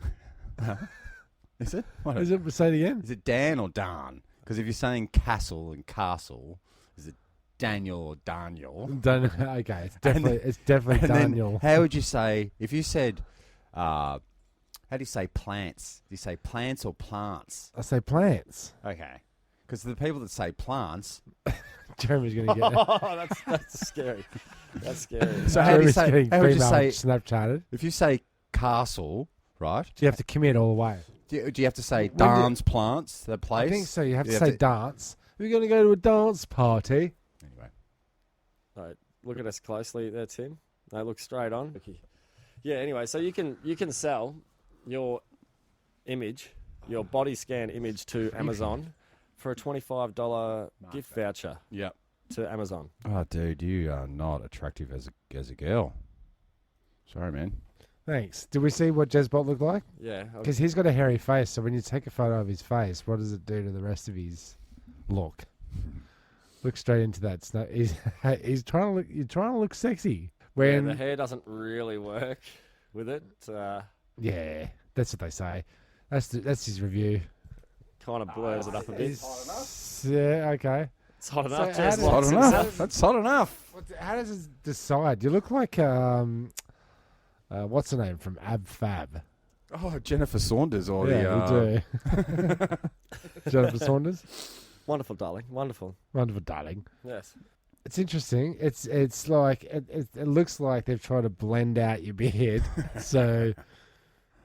Is it? What Is it? Say it again. Is it Dan or Dan? Because if you're saying castle and castle, is it Daniel or Daniel? Okay, it's definitely And then Daniel. how would you say if you said? How do you say plants? Do you say plants or plants? I say plants. Okay, because the people that say plants. Jeremy's going to get it. Oh, that's scary. That's scary. So how do you Jeremy's say? getting How would you female say? Snapchatted. If you say castle, right? Do you have to commit all the way? Do you have to say When dance plants? The place. I think so. You have to say dance. We're going to go to a dance party. Anyway, Right, look at us closely there, Tim. No, look straight on. Yeah. Anyway, so you can sell your image, your body scan image to Amazon for a $25 gift voucher yeah. to Amazon. Oh, dude, you are not attractive as a girl. Sorry, man. Thanks. Did we see what Jezbot looked like? Yeah. Because he's got a hairy face, so when you take a photo of his face, what does it do to the rest of his look? Look straight into that. He's trying to look. You're trying to look sexy. When the hair doesn't really work with it. yeah, that's what they say. That's his review. Kind of blurs it up a bit. Yeah. Okay. It's hot So enough. how Jez, does- what's Hot it enough. say? That's hot enough. How does it decide? You look like what's her name from Ab Fab? Oh, Jennifer Saunders or Yeah, the. we do. Jennifer Saunders. Wonderful, darling. Wonderful. Wonderful, darling. Yes. It's interesting. It's like it looks like they've tried to blend out your beard, so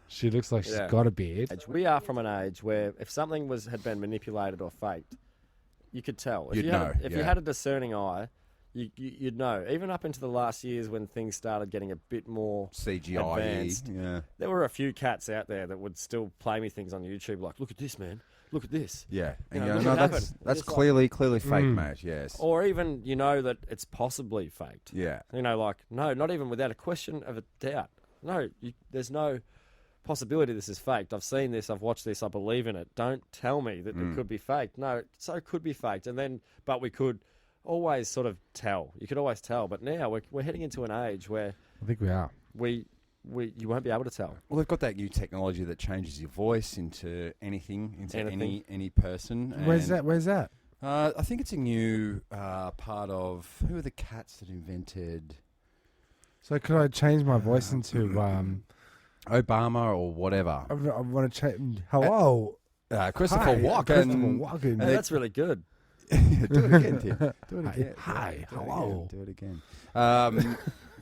she looks like she's Yeah. got a beard. We are from an age where if something had been manipulated or faked, you could tell. If You'd you know, If you yeah. had a discerning eye, you'd know. Even up into the last years when things started getting a bit more CGI. advanced. Yeah. There were a few cats out there that would still play me things on YouTube like, look at this, man. Look at this. Yeah. And You you know, go, look no, what that's happened. that's Just like- clearly fake, Mm. mate. Yes. Or even, that it's possibly faked. Yeah. Like, no, not even without a question of a doubt. No, there's no possibility this is faked. I've seen this, I've watched this, I believe in it. Don't tell me that it could be faked. No, it could be faked. But we could always sort of tell. You could always tell. But now we're heading into an age where I think we are. you won't be able to tell. Well, they've got that new technology that changes your voice into anything, into Anything. any person. Where's and, that? I think it's a new part of who are the cats that invented So could I change my voice into Obama or whatever. I want to change. Hello, Christopher Hi, Walken. Christopher Walken. Hey, that's really good. Do it again, Tim. Do it Hi, again. hi, Do it hello. Again. Do it again.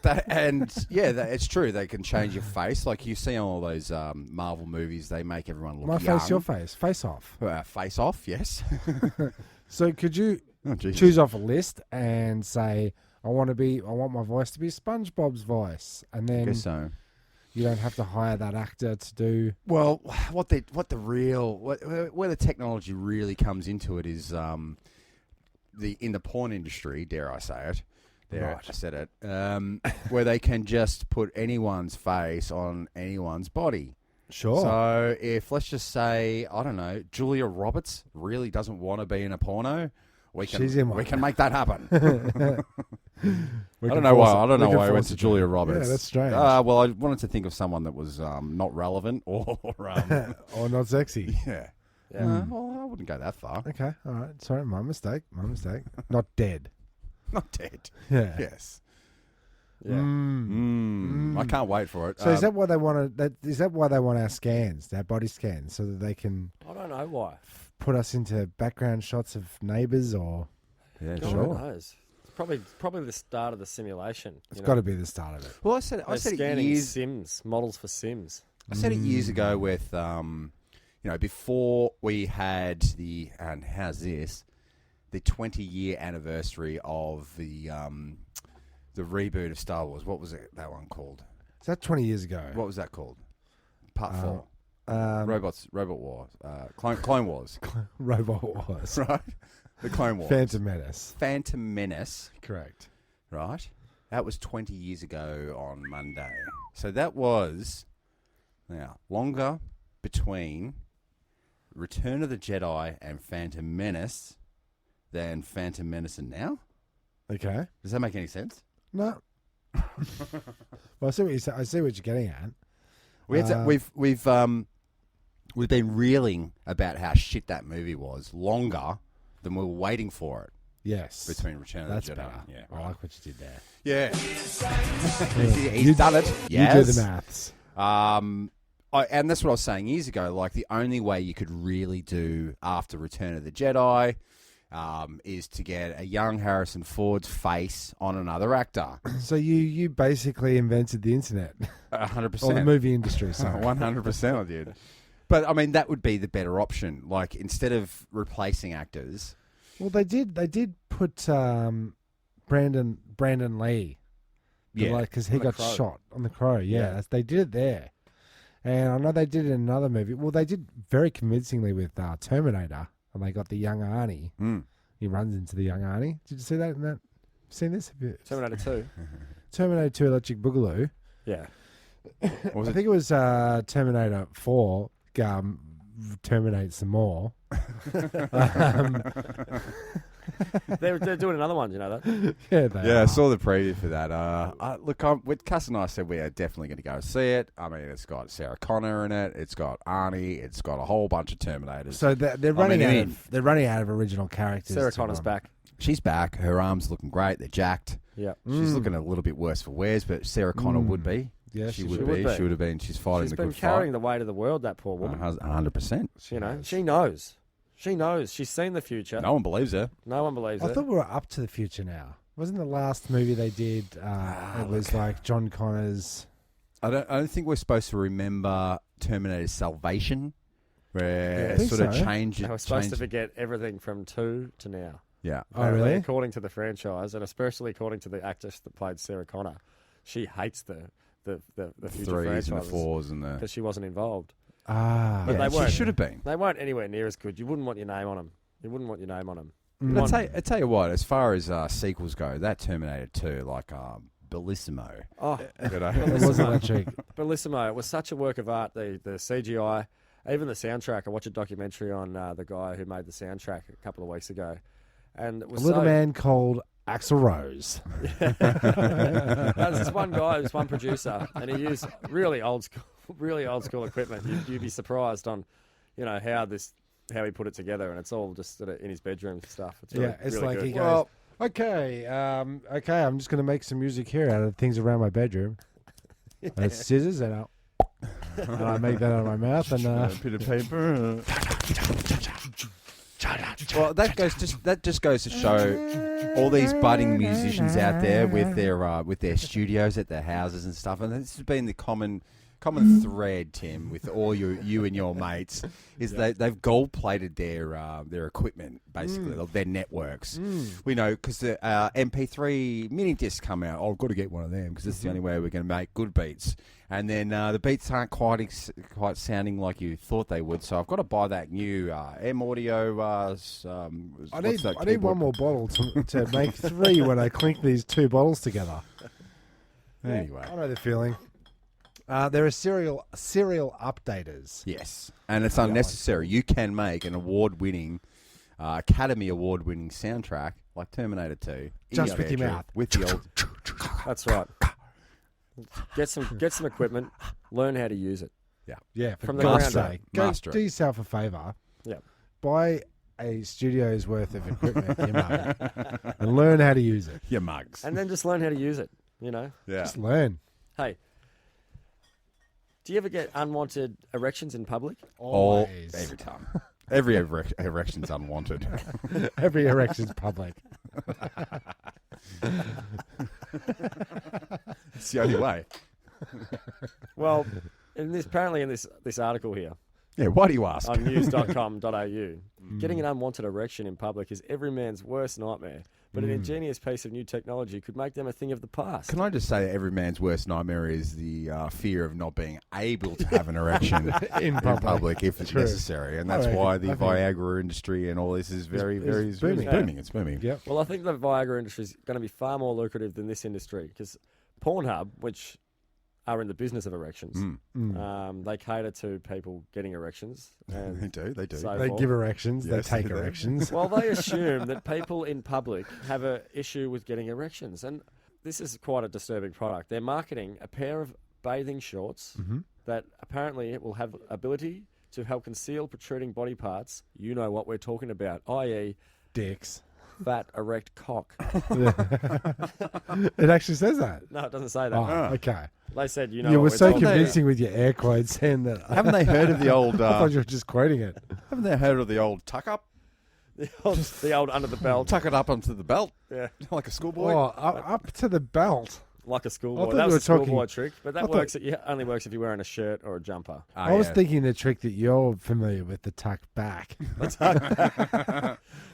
It's true. They can change your face. Like you see on all those Marvel movies, they make everyone look My young. face, your face, face off. Face off, yes. So could you Oh, Jesus. choose off a list and say, I want my voice to be SpongeBob's voice, and I then guess so. you don't have to hire that actor to do. Well, where the technology really comes into it is in the porn industry. Dare I say it? Right. I said it. Where they can just put anyone's face on anyone's body. Sure. So if let's just say I don't know, Julia Roberts really doesn't want to be in a porno, She's in one. we can make that happen. We I can don't know force why. it. I don't know We can why I went force to it. Julia Roberts. Yeah, that's strange. Well, I wanted to think of someone that was not relevant or Or not sexy. yeah. Yeah. Well, I wouldn't go that far. Okay, all right. Sorry, my mistake. Not dead. Not dead. Yeah. Yes. Yeah. I can't wait for it. So is that why they want to? Is that why they want our scans, our body scans, so that they can I don't know why. put us into background shots of neighbours, or Yeah, God sure. knows. It's probably the start of the simulation. it's got to be the start of it. Well, I said They're it scanning years. Sims, models for Sims. I said it years ago with before we had the 20-year anniversary of the reboot of Star Wars. What was that one called? Is that 20 years ago? What was that called? Part 4. Robot Wars. Clone Wars. Robot Wars. Right? The Clone Wars. Phantom Menace. Phantom Menace. Correct. Right? That was 20 years ago on Monday. So that was longer between Return of the Jedi and Phantom Menace than Phantom Menace and now. Okay. Does that make any sense? No. Well, I see what you say. I see what you're getting at. We had to, we've been reeling about how shit that movie was longer than we were waiting for it. Yes. Between Return That's of the Jedi. better. Yeah, I like what you did there. Yeah. Yeah. He's done it. Yes. You do the maths. And that's what I was saying years ago. Like, the only way you could really do after Return of the Jedi is to get a young Harrison Ford's face on another actor. So you basically invented the internet. 100%. Or the movie industry, sorry. 100% I did. But, I mean, that would be the better option. Like, instead of replacing actors... Well, they did put Brandon Lee. Yeah. Because he got Crow. shot on The Crow. Yeah. They did it there. And I know they did it in another movie. Well, they did very convincingly with Terminator. And they got the young Arnie. Mm. He runs into the young Arnie. Did you see that? Seen this? Terminator 2. Terminator 2 Electric Boogaloo. Yeah. What was I it? think it was Terminator 4 terminate some more. They're doing another one, you know that? Yeah, they Yeah, I are. saw the preview for that. Look, with Cass and I said we are definitely going to go see it. I mean, it's got Sarah Connor in it. It's got Arnie. It's got a whole bunch of Terminators. So they're running they're running out of original characters. Sarah to Connor's run. back. She's back. Her arms looking great. They're jacked. Yeah. She's looking a little bit worse for wears, but Sarah Connor would be. Yeah, she she would should be. be. She would have been. She's fighting She's the been good carrying fight. the weight of the world, that poor woman. 100%. You know, has. she knows. She knows. She's seen the future. No one believes her. No one believes I it. thought we were up to the future now. Wasn't the last movie they did? It was like John Connor's. I don't think we're supposed to remember Terminator Salvation, where I it think sort of so. changed. They were supposed to forget everything from 2 to now. Yeah. Oh, Apparently, really? According to the franchise, and especially according to the actress that played Sarah Connor, she hates the future 3s and the franchises 4s and the. because she wasn't involved. Ah, But Yeah, they weren't. she should have been. They weren't anywhere near as good. You wouldn't want your name on them. You wouldn't want your name on them. But I tell you what, as far as sequels go, that Terminator 2, like Bellissimo. Oh, You know? it was electric. Bellissimo, it was such a work of art. The CGI, even the soundtrack. I watched a documentary on the guy who made the soundtrack a couple of weeks ago, and it A was little so, man called Axl Rose. There's this one guy, this one producer, and he used really old school equipment. You'd be surprised on, how he put it together, and it's all just sort of in his bedroom stuff. It's really, Yeah, it's really like good. he goes, okay, I'm just going to make some music here out of things around my bedroom. And scissors, and I make that out of my mouth, and bit of paper. Well, that just goes to show all these budding musicians out there with their studios at their houses and stuff, and this has been the common thread, Tim, with all you and your mates, is they've gold plated their equipment, basically, their networks. We know because the MP3 mini discs come out. Oh, I've got to get one of them because it's the only way we're going to make good beats. And then the beats aren't quite sounding like you thought they would, so I've got to buy that new M Audio. I need one more bottle to make 3 when I clink these 2 bottles together. Anyway, I know the feeling. There are serial updaters. yes, and it's unnecessary. You can make an award-winning, Academy Award-winning soundtrack like Terminator 2 Just in with your bedroom mouth. with the old. That's right. Get some equipment. Learn how to use it. Yeah, for From the God's ground up. sake. Go Master it. do yourself a favour. Yeah. Buy a studio's worth of equipment, you know, and learn how to use it. Your mugs. And then just learn how to use it. Yeah. Just learn. Hey, do you ever get unwanted erections in public? Always. Every time. Every erection's unwanted. Every erection's public. It's the only way. Well, apparently in this article here Yeah, why do you ask? on news.com.au, getting an unwanted erection in public is every man's worst nightmare, but an ingenious piece of new technology could make them a thing of the past. Can I just say that every man's worst nightmare is the fear of not being able to have an erection In in public if it's True. necessary, and that's I why reckon- the I think- Viagra industry and all this is very, very it's booming. booming. It's booming. Yep. Well, I think the Viagra industry is going to be far more lucrative than this industry because Pornhub, which are in the business of erections, they cater to people getting erections. And They do. so They forth. give erections. Yes, they take they do. erections. Well, they assume that people in public have an issue with getting erections. And this is quite a disturbing product. They're marketing a pair of bathing shorts that apparently will have ability to help conceal protruding body parts. You know what we're talking about, i.e., Dicks. fat erect cock. It actually says that. No, it doesn't say that. Oh, okay. They said, you know, You what were we're so talking convincing with your air quotes saying that. Haven't they heard of the old? I thought you were just quoting it. Haven't they heard of the old tuck up? the old under the belt. Tuck it up onto the belt, Yeah, like a schoolboy. Oh, up to the belt. like a I schoolboy. thought That you was were a schoolboy talking- trick, but I that thought- works. It only works if you're wearing a shirt or a jumper. I was thinking the trick that you're familiar with, the tuck back.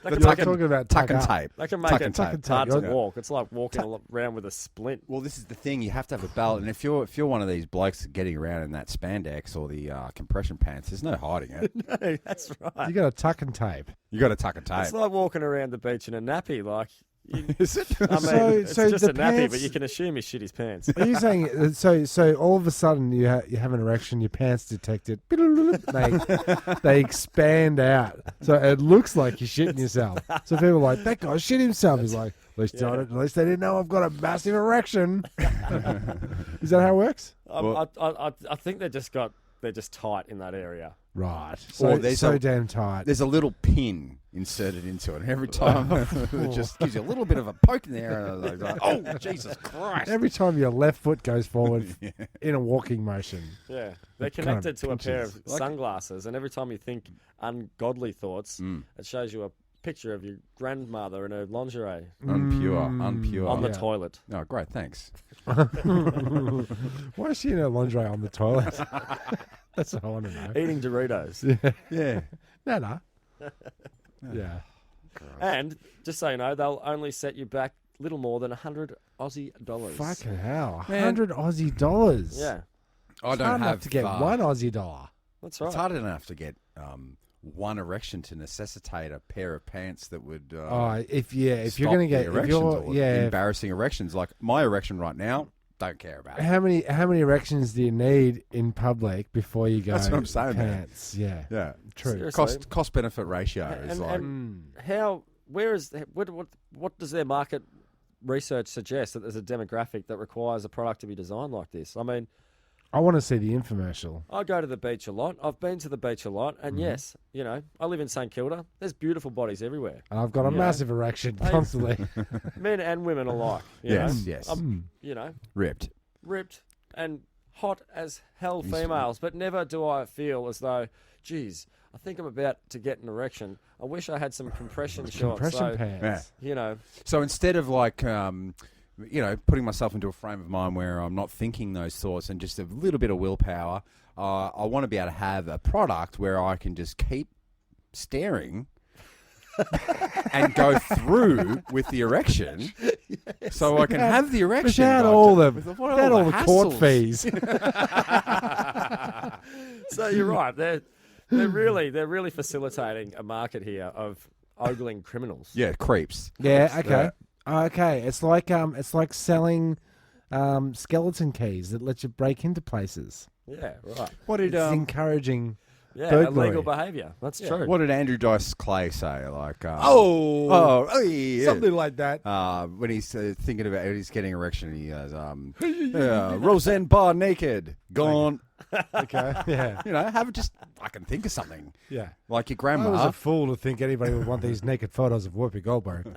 They The can tuck make it- talking about tuck and up. tape. they can Tuck make and it tape. hard to Yeah. walk. It's like walking around with a splint. Well, this is the thing. You have to have a belt, and if you're one of these blokes getting around in that spandex or the compression pants, there's no hiding it. No, that's right. You got a tuck and tape. You got to tuck and tape. It's like walking around the beach in a nappy. Like, Is it? I mean, So- it's so just the a nappy, pants- but you can assume he shit his pants. Are you saying so? All of a sudden, you have an erection. Your pants detect it. They expand out, so it looks like you're shitting yourself. So people are like, that guy shit himself. He's like, at least they didn't know I've got a massive erection. Is that how it works? I think they're just tight in that area. Right. Or So there's so a- damn tight. There's a little pin inserted into it, and every time it just gives you a little bit of a poke in there. And I was like, oh, Jesus Christ. Every time your left foot goes forward in a walking motion. Yeah, they're It kind of connected to a pair pinches. of sunglasses, and every time you think ungodly thoughts, it shows you a picture of your grandmother in her lingerie Unpure. on the Yeah. toilet. Oh, great, thanks. Why is she in her lingerie on the toilet? That's what I want to know. Eating Doritos. Yeah. No. Yeah. And just so you know, they'll only set you back little more than 100 Aussie dollars. Fucking hell. Man. 100 Aussie dollars. Yeah, I It's don't hard enough have to get one Aussie dollar. that's right. It's hard enough to get one erection to necessitate a pair of pants that would. If you're stop going to the get erections or if embarrassing erections. Like my erection right now, don't care about it. how many erections do you need in public before you go That's what I'm saying, man. pants? Yeah. Yeah, True. Seriously. cost benefit ratio is And- like. What does their market research suggest that there's a demographic that requires a product to be designed like this? I mean, I want to see the infomercial. I go to the beach a lot. I've been to the beach a lot, and yes, you know, I live in St Kilda. There's beautiful bodies everywhere, And I've got a Yeah. massive erection Hey. constantly. men and women alike. You Yes, know? yes. You know, Ripped. ripped and hot as hell females, but never do I feel as though, geez, I think I'm about to get an erection. I wish I had some compression shorts. Compression So, pants. you know, So instead of like, putting myself into a frame of mind where I'm not thinking those thoughts and just a little bit of willpower, I want to be able to have a product where I can just keep staring and go through with the erection, so I can have the erection Without but all the without without all the court hassles. fees. so you're right. They're really facilitating a market here of ogling criminals. Yeah, creeps. Yeah. Okay. Okay. It's like selling skeleton keys that let you break into places. Yeah, right. What did It's encouraging. Yeah, Burglary. illegal behaviour. That's true. What did Andrew Dice Clay say? Like, yeah. Something like that. When he's thinking about it, he's getting erection. He goes, Roseanne Barr naked, gone. Okay. Yeah. I can think of something Yeah. like your I was grandma. a fool to think anybody would want these naked photos of Whoopi Goldberg.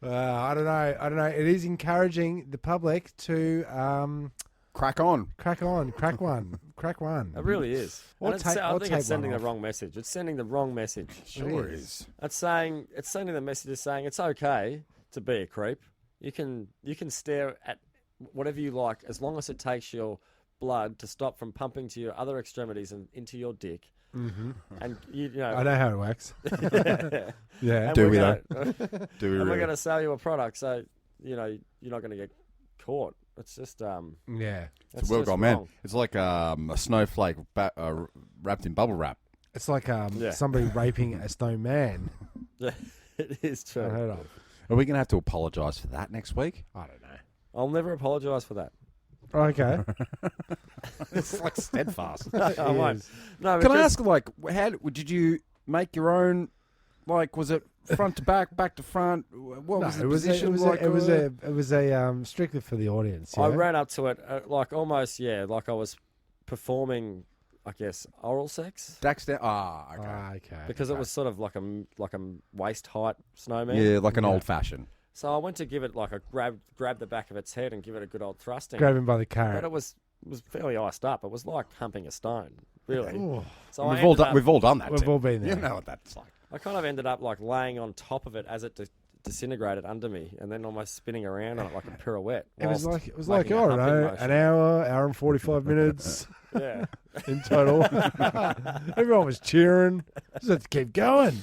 I don't know. It is encouraging the public to Crack on. crack one. It really is. Or And it's, take- I or think take it's sending one the off. wrong message. It's sending the wrong message. Sure is. is. It's sending the message saying it's okay to be a creep. You can stare at whatever you like as long as it takes your blood to stop from pumping to your other extremities and into your dick. Mm-hmm. And you know, I know how it works. Yeah. and Do we're we gonna, Do we and we're really? going to sell you a product, so you know you're not going to get caught. It's just Yeah. It's well just gone, man. wrong. It's like a snowflake wrapped in bubble wrap. It's like Yeah. somebody raping a snowman. Yeah, it is true. Unheard of. Are we going to have to apologise for that next week? I don't know. I'll never apologise for that. Okay. It's like steadfast. I won't. Yes. No, Can I because- ask, like, how did you make your own Like, was it front to back to front? What was the position? It was a strictly for the audience. Yeah? I ran up to it like almost, like I was performing, I guess, oral sex. Dax down. Okay. Okay. Because it was sort of like a waist height snowman. Yeah, like an old fashioned. So I went to give it like a grab the back of its head and give it a good old thrusting. Grab him by the But carrot. it was fairly iced up. It was like humping a stone, really. Ooh. So We've all done that. We've Tim. all been there. You know what that's like. I kind of ended up like laying on top of it as it disintegrated under me, and then almost spinning around on it like a pirouette. It was like making a I don't humping know, motion. an hour and 45 minutes Yeah. in total. Everyone was cheering. Just have to keep going.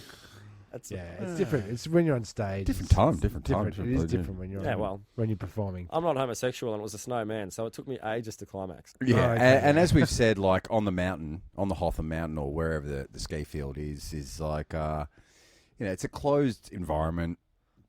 That's It's different. It's when you're on stage. Different It's time, different time, It different is place, yeah. different when you're Yeah, well, when you're performing. I'm not homosexual, and it was a snowman, so it took me ages to climax. Yeah, Oh, okay. and as we've said, like on the mountain, on the Hotham Mountain or wherever the ski field is like, it's a closed environment.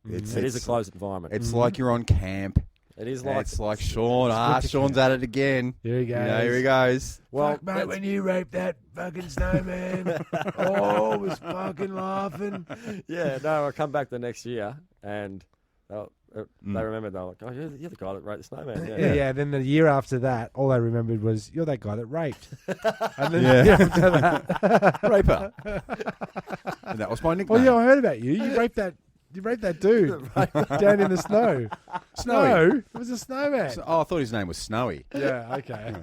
It is a closed environment. It's like you're on camp. It is And like it's like Sean. good to Sean's at it again. Here he goes. Here he goes. well, Fuck, mate, when you raped that fucking snowman, I was fucking laughing. yeah. No, I come back the next year, and they remembered. They were like, "Oh, you're the guy that wrote the snowman." Yeah. Yeah. Then the year after that, all they remembered was you're that guy that raped. And then Yeah. the year after that, Raper. And that was my nickname. oh yeah, I heard about you. You raped that dude down in the snow. Snowy. No, it was a snowman. Oh, I thought his name was Snowy. Yeah. Okay.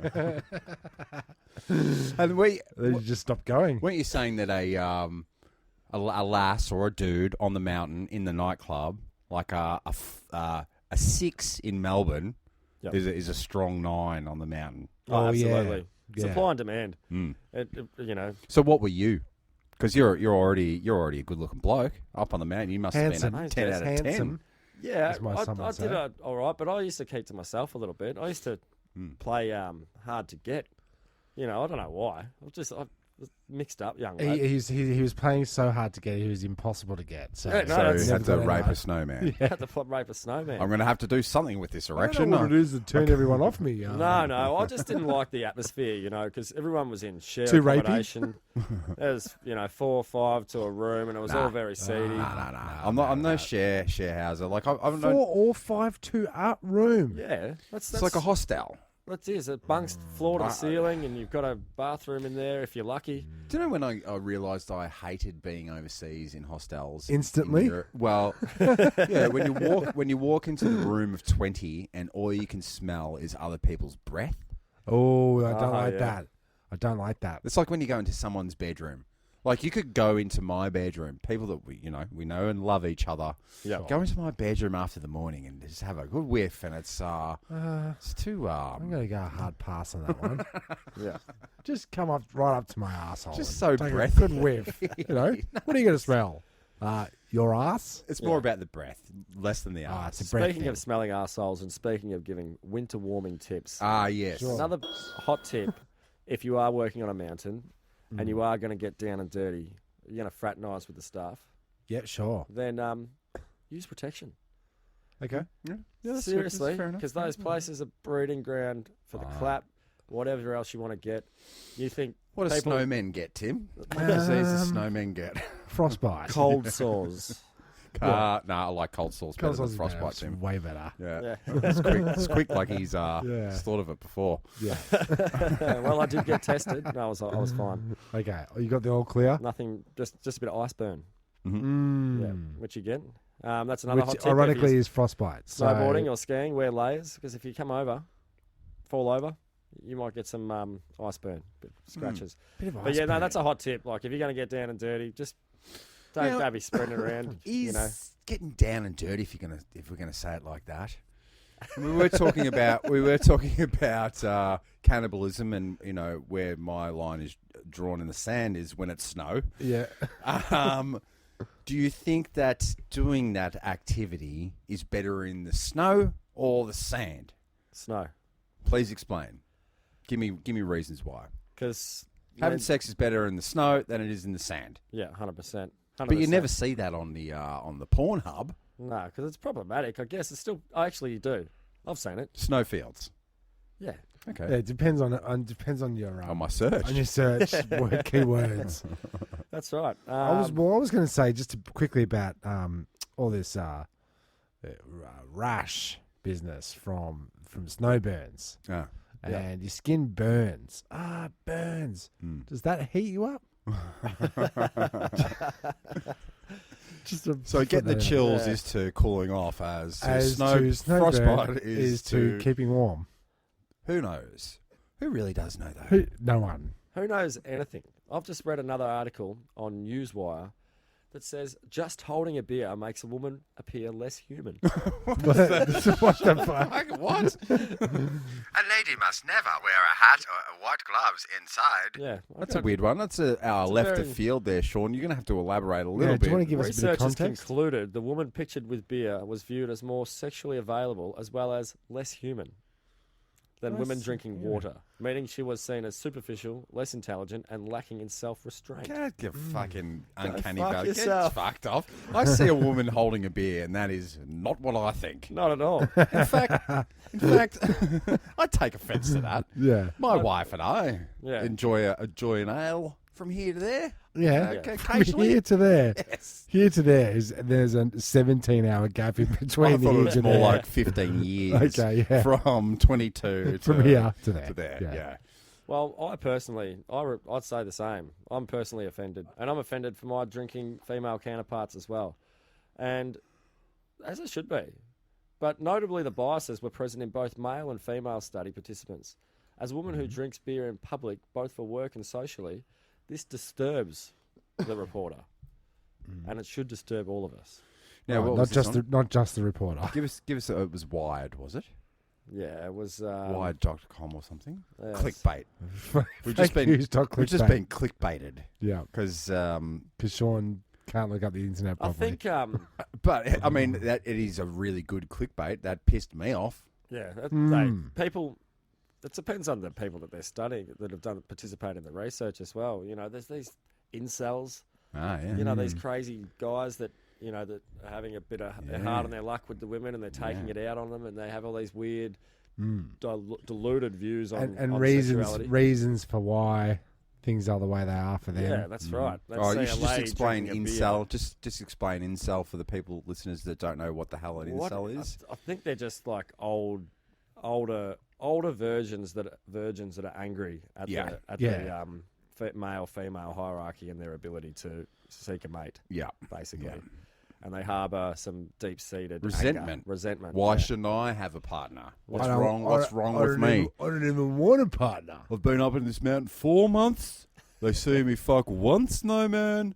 And Then you just stopped going. weren't you saying that a lass or a dude on the mountain in the nightclub, like a 6 in Melbourne, Yep. is a strong 9 on the mountain? Oh, yeah. absolutely. Yeah. Supply and demand. Mm. So So what were you? Because you're already a good looking bloke up on the mountain. You must Handsome. have been a 10 out of 10. Handsome. yeah, As my son would I say. did it all right, but I used to keep to myself a little bit. I used to play hard to get. I don't know why. I was mixed up young lad. He was playing so hard to get, he was impossible to get. So, Yeah, no, So that's- you had to Never rape got a snowman. I had to rape a snowman. I'm going to have to do something with this I erection. don't know what it is to turn everyone off me. No, I just didn't like the atmosphere, because everyone was in shared Too rapey? accommodation. There was, 4 or 5 to a room, and it was all very seedy. I'm no share houser. Like I'm 4 no, or 5 to up room. Yeah, that's it's like a hostel. That's it. It bunks floor to the ceiling, and you've got a bathroom in there if you're lucky. Do you know when I realised I hated being overseas in hostels Instantly? in Europe? Well, yeah. When you walk into the room of 20 and all you can smell is other people's breath. Oh, I don't Oh, like yeah. that. I don't like that. It's like when you go into someone's bedroom. Like you could go into my bedroom. People that we know and love each other. Yeah. Go into my bedroom after the morning and just have a good whiff, and it's too. I'm going to go a hard pass on that one. Yeah. Just come up right up to my asshole. Just and so take breathy. a good whiff. What are you going to smell? Your ass? It's more about the breath, less than the It's arse. a breath Speaking thing. of smelling arseholes and speaking of giving winter warming tips, Yes. Sure. another hot tip, if you are working on a mountain and you are going to get down and dirty, you're going to fraternise with the staff, Yeah, sure. then use protection. Okay. Seriously, because those places are breeding ground for the Ah. clap, whatever else you want to get. You think What do people- snowmen get, Tim? What disease do snowmen get? Frostbite. cold sores? No, I like cold sores better Cold than sauce is frostbite, better. Tim. It's way better. Yeah. Yeah. It's quick like he's Yeah. thought of it before. Yeah. Well, I did get tested. No, I was fine. Okay. Oh, you got the all clear? Nothing, just a bit of ice burn. Mm-hmm. Yeah, which you get. That's another hot Which tip. ironically if is frostbite. you're snowboarding or skiing, wear layers because if you fall over, you might get some ice burn, scratches. Bit of But yeah, no, iceberg. that's a hot tip. Like if you're going to get down and dirty, just don't be spreading it around. Is getting down and dirty if we're gonna say it like that. We were talking about cannibalism, and where my line is drawn in the sand is when it's snow. Yeah. Do you think that doing that activity is better in the snow or the sand? Snow, Please explain. Give me reasons why. because Having sex is better in the snow than it is in the sand. yeah, 100%. But you never see that on the Pornhub. No, because it's problematic. I guess it's still. Actually, you do. I've seen it. Snowfields. Yeah. Okay. Yeah, it depends on your On my search. on your search word keywords. That's right. I was going to say just quickly about all this rash business from snow burns. Yeah. And your skin burns. Burns. Does that heat you up? So getting the chills is to cooling off, as snow frostbite is to keeping warm. Who knows? Who really does know that? No one. Who knows anything? I've just read another article on Newswire that says just holding a beer makes a woman appear less human. What the fuck? What? A lady must never wear a hat or white gloves inside. Yeah. That's a weird one. That's our left of field there, Sean. You're going to have to elaborate a little bit. Do you want to give us a bit of Researchers context? concluded the woman pictured with beer was viewed as more sexually available as well as less human than women drinking water, meaning she was seen as superficial, less intelligent, and lacking in self-restraint. Get fucking uncanny fuck valley. Get yourself. fucked off. I see a woman holding a beer, and that is not what I think. Not at all. In fact, I take offence to that. Yeah. My wife and I Yeah. enjoy an ale from here to there. Yeah. Okay, From occasionally. here to there. Yes. Here to there there's a 17-hour gap in between I thought here it was to more there. like 15 years. Okay, yeah. From 22 From here to there. to there. Yeah. Yeah. Well, I personally, I'd say the same. I'm personally offended, and I'm offended for my drinking female counterparts as well, and as it should be. But notably, the biases were present in both male and female study participants. As a woman who drinks beer in public, both for work and socially, this disturbs the reporter, and it should disturb all of us. Now, what not was this just on? not just the reporter. Give us. It was Wired, was it? Yeah, it was Wired.com or something. yes. Clickbait. We've Fake just been news dot we've just clickbait. been clickbaited Yeah, because. because Sean can't look up the internet I properly. think, But I mean, that it is a really good clickbait. That pissed me off. yeah, people. It depends on the people that they're studying that have participated in the research as well. You know, there's these incels. Ah, yeah. You know, these crazy guys that, you know, that are having a bit of they're hard on their luck with the women and they're taking it out on them and they have all these weird deluded views on and on reasons sexuality. reasons for why things are the way they are for them. Yeah, that's right. Let's Oh, say you a should just lady explain drinking a beer. incel. Just explain incel for the people listeners that don't know what the hell an What- incel is. I think they're just like older virgins that are angry at Yeah. the male female hierarchy and their ability to seek a mate, Yeah. basically. Yeah. And they harbour some deep-seated Resentment. anger, resentment. Why yeah. shouldn't I have a partner? What's I don't- wrong? What's wrong I with don't me? even- I don't even want a partner. I've been up in this mountain 4 months. They see me fuck one snowman,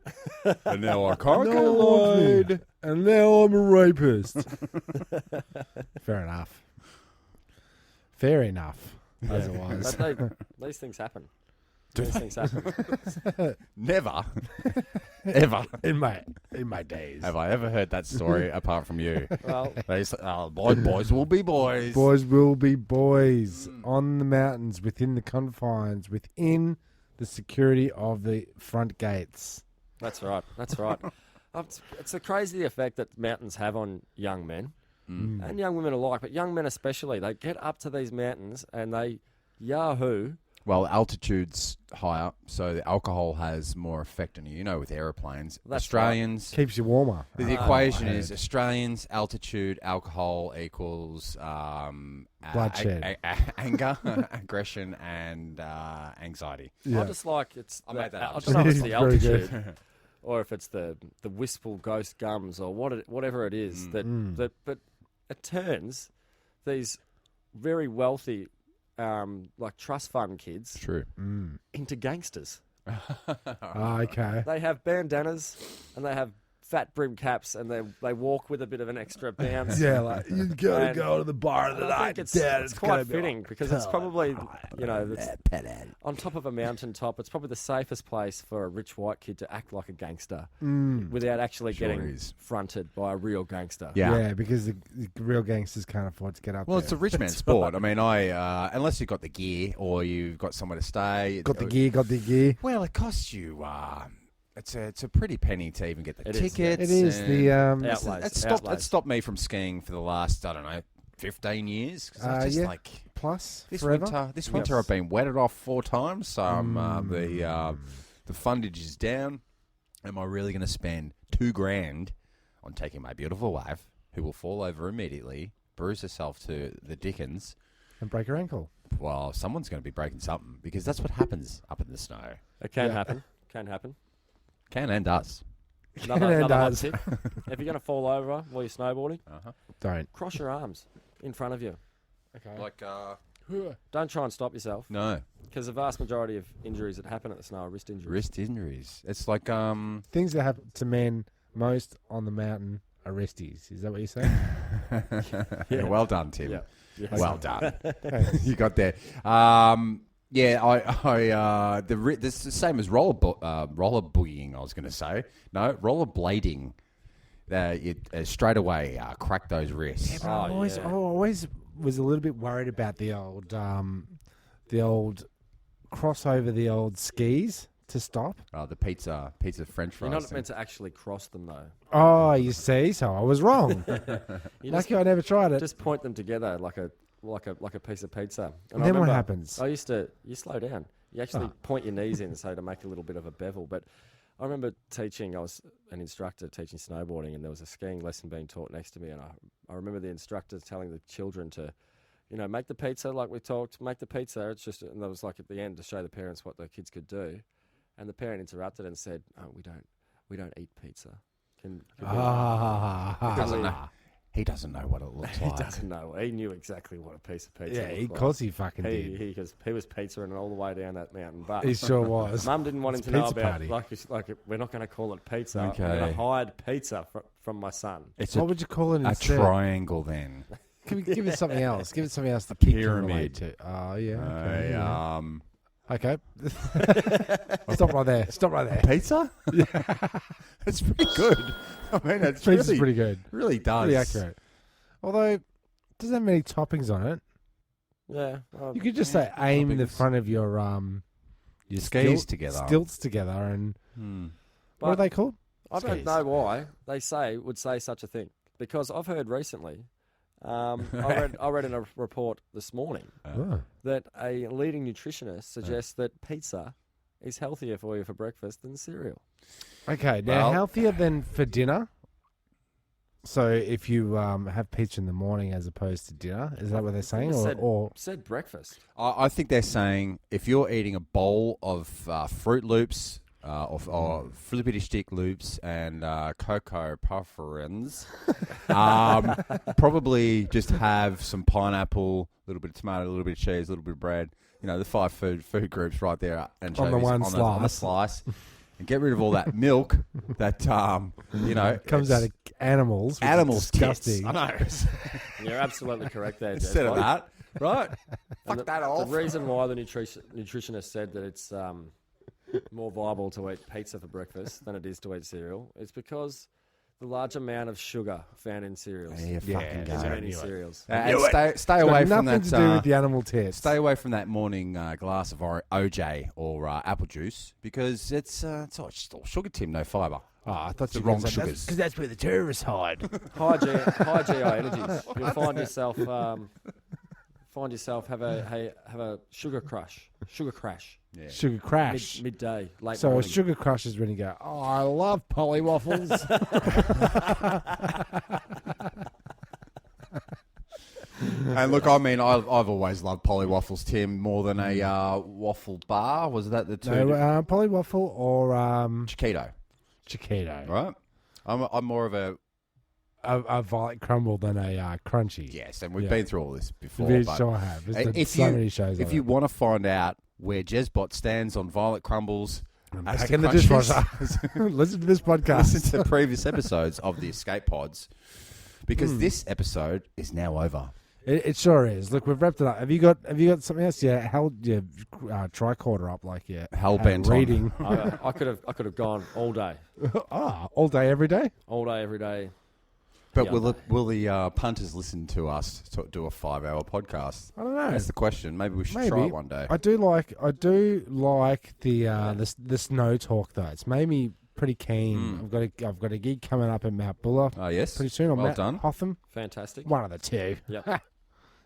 and now I can't get No one loves me. laid. And now I'm a rapist. Fair enough. Fair enough, as it was. But these things happen. These things happen. Never, ever in my days. have I ever heard that story apart from you. Well, They say, boys will be boys. Boys will be boys on the mountains, within the confines, within the security of the front gates. that's right. That's right. It's a crazy effect that mountains have on young men and young women alike, but young men especially. They get up to these mountains and they yahoo. Well, altitude's higher, so the alcohol has more effect on you. You know, with aeroplanes, That's Australians. Keeps you warmer. The Ah, equation I is heard. Australians, altitude, alcohol equals Bloodshed. anger, aggression, and anxiety. Yeah. I just like it's. I made that up. I don't know if it's the Very good. altitude or if it's the wistful ghost gums or whatever it is that. But it turns these very wealthy, like trust fund kids True. into gangsters. Okay. They have bandanas and they have fat brim caps and they walk with a bit of an extra bounce. Yeah, like you gotta And go to the bar And I think it's quite fitting because it's probably, you know, on top of a mountaintop. It's probably the safest place for a rich white kid to act like a gangster without actually Sure getting is. fronted by a real gangster. Yeah. because the real gangsters can't afford to get up Well, there. it's a rich man's sport. I mean, unless you've got the gear or you've got somewhere to stay. got the gear. Well, it costs you. It's a pretty penny to even get the It is, tickets. It is the Outlays. It stopped me from skiing for the last 15 years. 'Cause I just yeah. like plus this forever. winter I've been wetted off 4 times. So the fundage is down. am I really going to spend $2,000 on taking my beautiful wife, who will fall over immediately, bruise herself to the dickens, And break her ankle. well, someone's going to be breaking something because that's what happens up in the snow. It can happen. Can happen. Can and does. Another hot tip. If you're going to fall over while you're snowboarding, Don't. cross your arms in front of you. Okay. Like, Don't try and stop yourself. no. Because the vast majority of injuries that happen at the snow are wrist injuries. Wrist injuries. It's like, Things that happen to men most on the mountain are wristies. Is that what you're saying? yeah, well done, Tim. Yeah. Yes. Well done. You got there. Yeah, this is the same as roller boogieing, I was going to say. No, roller blading. Straight away crack those wrists. Yeah, but I always was a little bit worried about the old cross over the old skis to stop. The pizza French fries. You're not meant to actually cross them, though. Oh, you see, so I was wrong. Lucky I never tried it. Just point them together like a piece of pizza. And then what happens? You slow down. You actually point your knees in, so to make a little bit of a bevel. But I remember I was an instructor teaching snowboarding, and there was a skiing lesson being taught next to me, and I remember the instructor telling the children to, make the pizza like we talked, make the pizza. It's just, and that was like at the end to show the parents what the kids could do. And the parent interrupted and said, "Oh, we don't eat pizza." He doesn't know what it looks like. He doesn't know. He knew exactly what a piece of pizza Yeah, looked of course he fucking did. He was pizzaing all the way down that mountain. But He sure was. Mum didn't want him It's to know pizza about party. like we're not going to call it pizza. Okay. I'm going to hide pizza from my son. It's What would you call it a instead? triangle then. Give it something else. Give it something else. The kid can pyramid. relate to. Oh yeah. Okay. Yeah. Okay. Stop right there. Pizza? Yeah. It's pretty good. I mean, it's Pizza's really, pretty good. really does. Pretty accurate. Although, it doesn't have many toppings on it. Yeah. You could just say aim the toppings. front of your skis together. stilts togetger, and what are they called? I don't Skis. know why they would say such a thing, because I've heard recently. I read in a report this morning Oh. that a leading nutritionist suggests that pizza is healthier for you for breakfast than cereal. Okay, now Well- healthier than for dinner. So if you have pizza in the morning as opposed to dinner, is that what they're saying? Or Said breakfast. I think they're saying if you're eating a bowl of Fruit Loops or Flippity Stick Loops and Cocoa Puffins, probably just have some pineapple, a little bit of tomato, a little bit of cheese, a little bit of bread. The 5 food groups right there, and On the one on the slice, and get rid of all that milk that comes out of animals. Which animals' is disgusting. tits. I know. You're absolutely correct there, Instead of Jezbot. that, right? And Fuck that off. The reason why the nutritionist said that it's more viable to eat pizza for breakfast than it is to eat cereal is because the large amount of sugar found in cereals. There you fucking There's go. many cereals. And stay It's away got from nothing that. to do with the animal tits. Stay away from that morning glass of OJ or apple juice because it's just all sugar, Tim, no fibre. Oh, I thought The you wrong were sugars. because that's where the terrorists hide. High GI energies. You'll find yourself have a sugar crash. Yeah. Sugar crash. Midday, late So a morning. sugar crush is when you go, oh, I love Polly waffles. And look, I mean, I've always loved Polly waffles, Tim, more than a waffle bar. Was that the two? No, Polly waffle or Chiquito, Chiquito. right? I'm more of a A violet crumble than a crunchy. yes, and we've Yeah. been through all this before. We but sure have. There's if so you many shows if on you it. want to find out where Jezbot stands on violet crumbles, as Back to in the crunches, dishwasher. Listen to this podcast. listen to previous episodes of the Escape Pods because this episode is now over. It sure is. Look, we've wrapped it up. Have you got something else? Yeah, held your tricorder up like Hell bent on. reading. I could have gone all day, All day, every day. every day. But Yeah. will the punters listen to us do a 5-hour podcast? I don't know. That's the question. Maybe we should try it one day. I do like the snow talk though. It's made me pretty keen. I've got a gig coming up in Mount Buller Oh yes, pretty soon. Or well Mount done. Hotham, Fantastic. one of the two. Yep.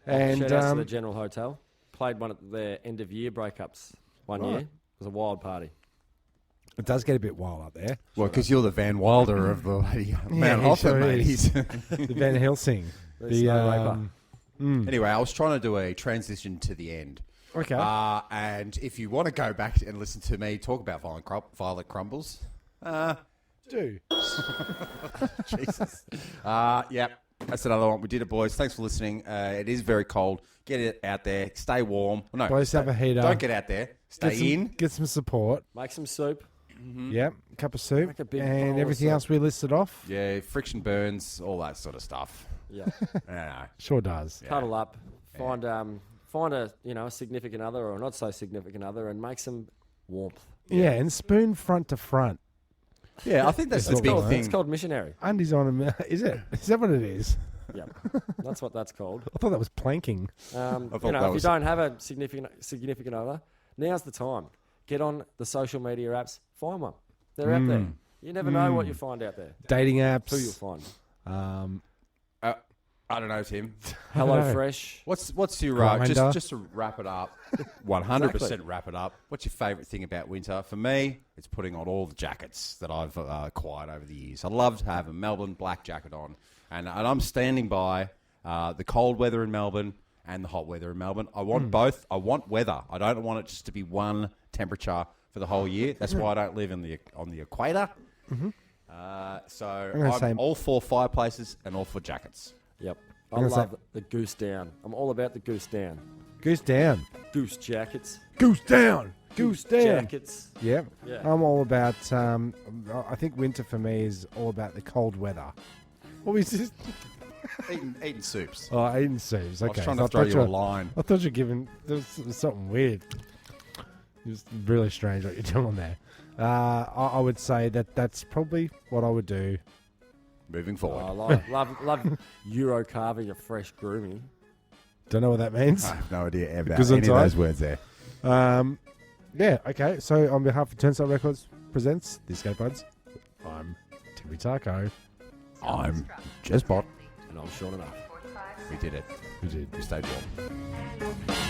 And Shout out to the General Hotel. Played one at their end of year breakups one Right. year. It was a wild party. It does get a bit wild up there. Well, because you're the Van Wilder of the Mount he Hoffman, sure mate. is. He's- The Van Helsing. The snow raper. Anyway, I was trying to do a transition to the end. Okay. And if you want to go back and listen to me talk about Violet Crumbles, Do. Jesus. Yeah, that's another one. We did it, boys. Thanks for listening. It is very cold. Get it out there. Stay warm. No, Boys, have a heater. Don't get out there. Stay Get some support. Make some soup. Yep. Cup of soup. Make a big bowl And of everything soup. else we listed off. Yeah, friction burns, all that sort of stuff. Yeah. Yeah. Sure does. Cuddle up. Find a a significant other or not so significant other and make some warmth. Yeah, and spoon front to front. Yeah, I think that's the It's big called- thing. It's called missionary. Undies on them. Is it? Is that what it is? Yeah. That's what that's called. I thought that was planking. thought If that you was- don't have a significant other, now's the time. Get on the social media apps. Find one. They're out there. You never know what you find out there. Dating apps. Who you'll find. I don't know, Tim. Hello know. Fresh. What's your Grindr. just to wrap it up? 100% wrap it up. What's your favourite thing about winter? For me, it's putting on all the jackets that I've acquired over the years. I love to have a Melbourne black jacket on, and I'm standing by the cold weather in Melbourne and the hot weather in Melbourne. I want both. I want weather. I don't want it just to be one temperature for the whole year. That's why I don't live on the equator. So I'm all for fireplaces and all for jackets. Yep. I gonna say- love the goose down. I'm all about the goose down. Goose down. Goose jackets. Goose down. Goose down. Jackets. Yep. Yeah. I'm all about. I think winter for me is all about the cold weather. What was this? Eating soups. Oh, eating soups. I Okay. was trying I to throw thought you a line. I thought you were giving. There was something weird. It was really strange what you're doing there. I would say that's probably what I would do. Moving I forward. love Euro carving a fresh grooming. Don't know what that means. I have no idea about Goes any of inside? those words there. Yeah, okay. So on behalf of Turnstile Records presents the Escape Pods, I'm Timmy Taco. I'm Jezbot. And I'm Sean enough. We did it. We did. We stayed warm.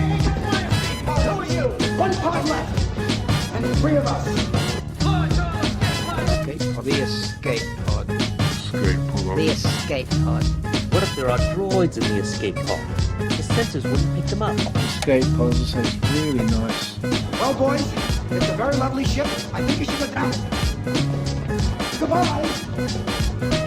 Who are you? One pod left. And the three of us. The escape pod. The escape pod. What if there are droids in the escape pod? The sensors wouldn't pick them up. Escape pods is really nice. Well, boys, it's a very lovely ship. I think you should go down. Goodbye.